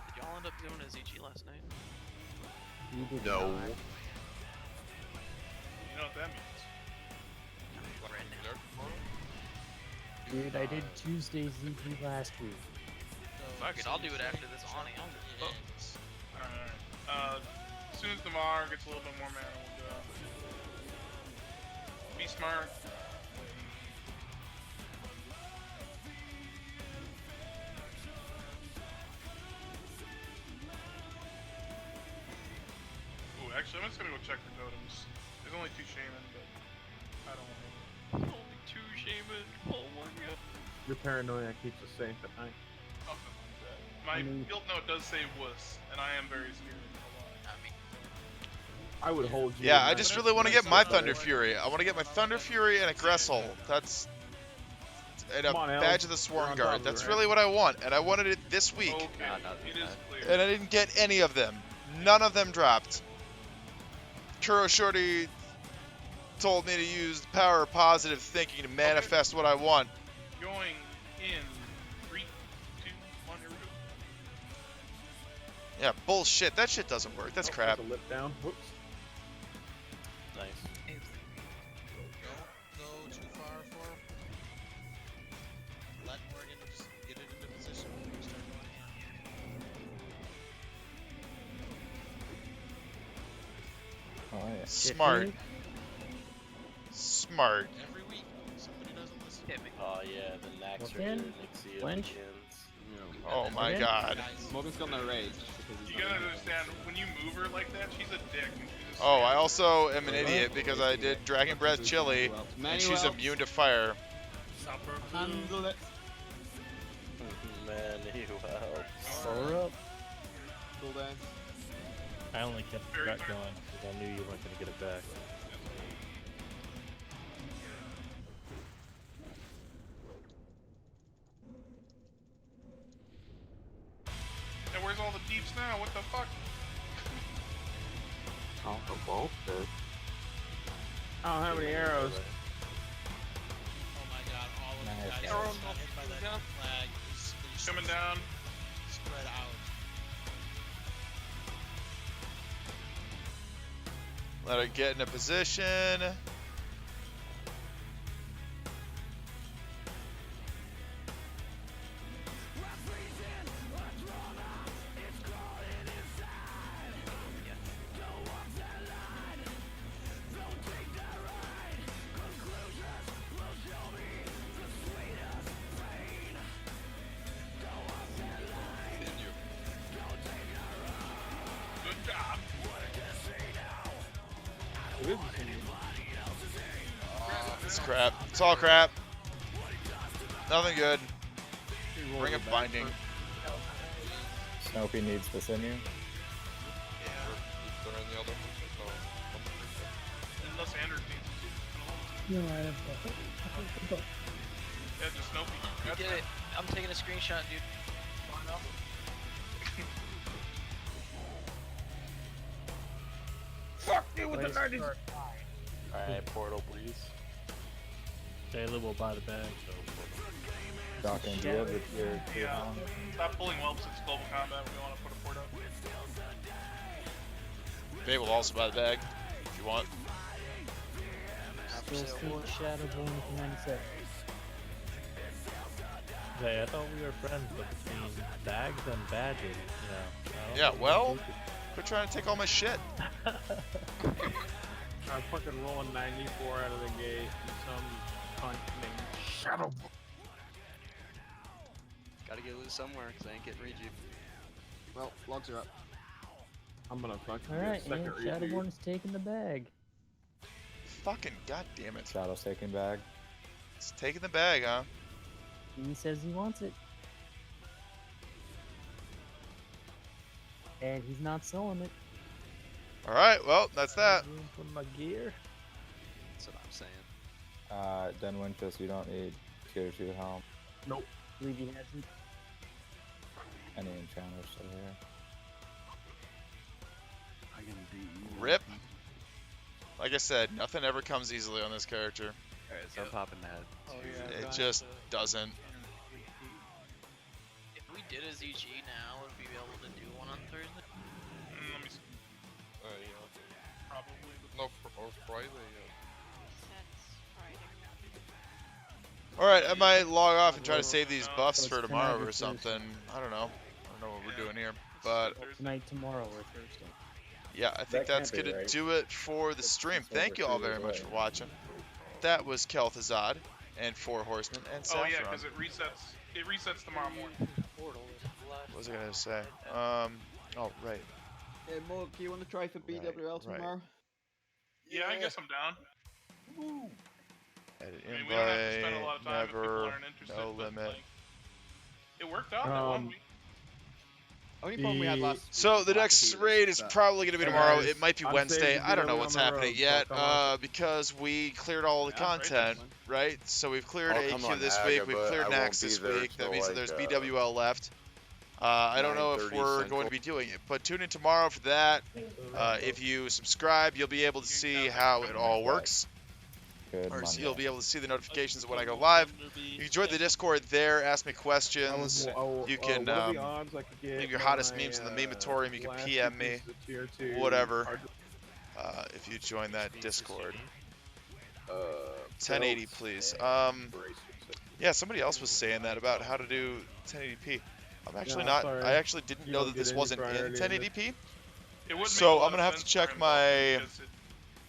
Did y'all end up doing a ZG last night? You did No. not. You know what that means? Dude, I did Tuesday ZG last week. Fuck it, I'll do it after this Ani. Alright. As soon as the Mar gets a little bit more mana, we'll go. Be smart. Ooh, actually, I'm just gonna go check for totems. There's only 2 shaman, but I don't want to. Only 2 shaman. Oh my god. Your paranoia keeps us safe at night. Something like that. My guild note does say wuss, and I am very scared. I would hold you. Yeah, in I that. just really want to get my Thunder Fury. I want to get my Thunder Fury and a Gressel. That's and a Come on, Al. badge of the We're Swarm on Guard. top, That's right? really what I want, and I wanted it this week. Okay, it is clear. And I didn't get any of them. None of them dropped. Kuro Shorty told me to use the power of positive thinking to manifest what I want. Going in 3, 2, 1, here we go. Yeah, bullshit. That shit doesn't work. That's crap. There's a lip down. Whoops. Nice. Don't go too far for. Let Morgan just get it into position when you start going in. Oh yeah. Smart. Smart. Every week, somebody doesn't listen. Hit me. Oh yeah, the Naxxramas, in? Nixie, Flinch? Oh my god. Morgan's got no rage. Just because he's You not gotta in it. understand, when you move her like that, she's a dick. And she just Oh, I also am an idiot because I did Dragon Breath Chili, and she's Manuel. immune to fire. Supper. Handle it. Man, you help. Soar up. Cool down. I only kept that going because I knew you weren't gonna get it back. Hey, where's all the deeps now? What the fuck? Oh, the ball pit. I don't have any arrows. Oh my god, all of Nice. you guys Arrow are hit by that down. flag. Please Coming down. spread out. Let her get in a position. Good job. It's crap. It's all crap. Nothing good. Bring a binding. Snoopy needs to sinew. Is there any other ones? Unless Anders needs to. No, I have both. Yeah, just Snoopy. You did it. I'm taking a screenshot, dude. Fuck you with the Place 90s! start. Alright, portal, please. Taylor will buy the bag, so. Docking, do you have your Yeah. Stop pulling whelps. It's global combat. We want to put a port up. They will also buy the bag if you want. Still see Shadowborn with 97. Hey, I thought we were friends, but between bags and badges, you know. I don't Yeah, think well, we should- quit trying to take all my shit. I'm fucking rolling 94 out of the gate. Some cunt named Shadow. Gotta get loose somewhere, because I ain't getting rejuve. Well, logs are up. I'm gonna fucking Alright, get a and second rejuve. Shadowborn is taking the bag. Fucking goddamn it. Shadow's taking bag. It's taking the bag, huh? He says he wants it. And he's not selling it. Alright, well, that's that. Room for my gear. That's what I'm saying. Den Winchester, you don't need tier 2 helm. Nope. I believe he hasn't. Any enchanters still here. I can beat you. Rip. Like I said, nothing ever comes easily on this character. Alright, so I'm popping that. Oh, yeah, It just doesn't. If we did a ZG now, would we be able to do one on Thursday? Let me see. Yeah. Probably. No, or Friday, Alright, I might log off and try to save these buffs for tomorrow or something. I don't know. I don't know what we're doing here. But Tonight, tomorrow, or Thursday. yeah, I think That that's can't be going right. to do it for the stream. Thank you all very much for watching. That was Kel'Thuzad and 4 Horsemen and Oh yeah, Saffron. because it resets. It resets tomorrow morning. What was I going to say? Oh, right. Hey, Mug, you want to try for BWL right. tomorrow? Yeah, I guess I'm down. Edit I mean, we don't have to spend a invite, lot of time if people never, aren't interested. no but, limit. like, it worked out that one week. Only problem we had last So the next raid is probably going to be tomorrow. It might be I'm Wednesday. saving I don't know BW what's on the happening road, yet so come on. because we cleared all the content, right? So we've cleared I'll come AQ on this Aga, week. We've but cleared I Nax won't be this there week. That till, means that like, there's BWL left. I don't know if 9:30 we're Central. going to be doing it, but tune in tomorrow for that. If you subscribe, you'll be able to see how it all works. Good Or Monday. you'll be able to see the notifications of when I go live. You can join the Discord there, ask me questions. You can what are the odds I could get leave your hottest my, memes in the mematorium. You can last PM me, piece of tier 2 whatever, hard if you join that Discord. to- 1080, please. Yeah, somebody else was saying that about how to do 1080p. I'm actually Yeah, not. sorry. I actually didn't You know don't that get this any wasn't in priority in 1080p. It would make a So lot I'm gonna of have to sense check for him, my because it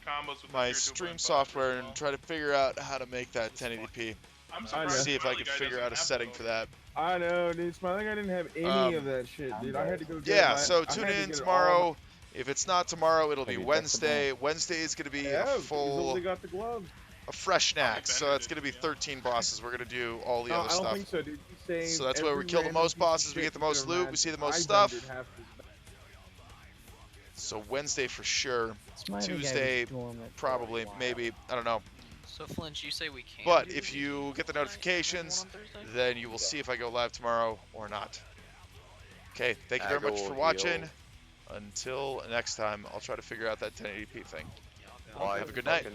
combos with the my tier 2 stream buttons software well. and try to figure out how to make that 1080p. I'm I surprised know. See if I Smiley can Guy figure doesn't out a have setting those. for that. I know, dude. Smiling, I didn't have any of that shit, dude. I had to go get Yeah, my, so I tune had to in get it tomorrow. all- If it's not tomorrow, it'll be Have you checked the Wednesday. Wednesday is going to be Yeah, a he's full, only got the gloves. a fresh Nax. So Bender that's did, going to be yeah. 13 bosses. We're going to do all the No, other I don't stuff. think so, dude. He's saying So that's where we every kill the random most piece of bosses, we shit get the you most could loot, we see the imagine. most I stuff. vendored half his- So Wednesday for sure. Smiley Guy was Tuesday, dormant for a probably, while. maybe. I don't know. So Flinch, you say we can't. But do if the you ZG get the tonight, notifications, maybe one on Thursday? then you will see if I go live tomorrow or not. Okay, thank you very Aga much will for heal. watching. Until next time, I'll try to figure out that 1080p thing. Well, I Have a good night. fucking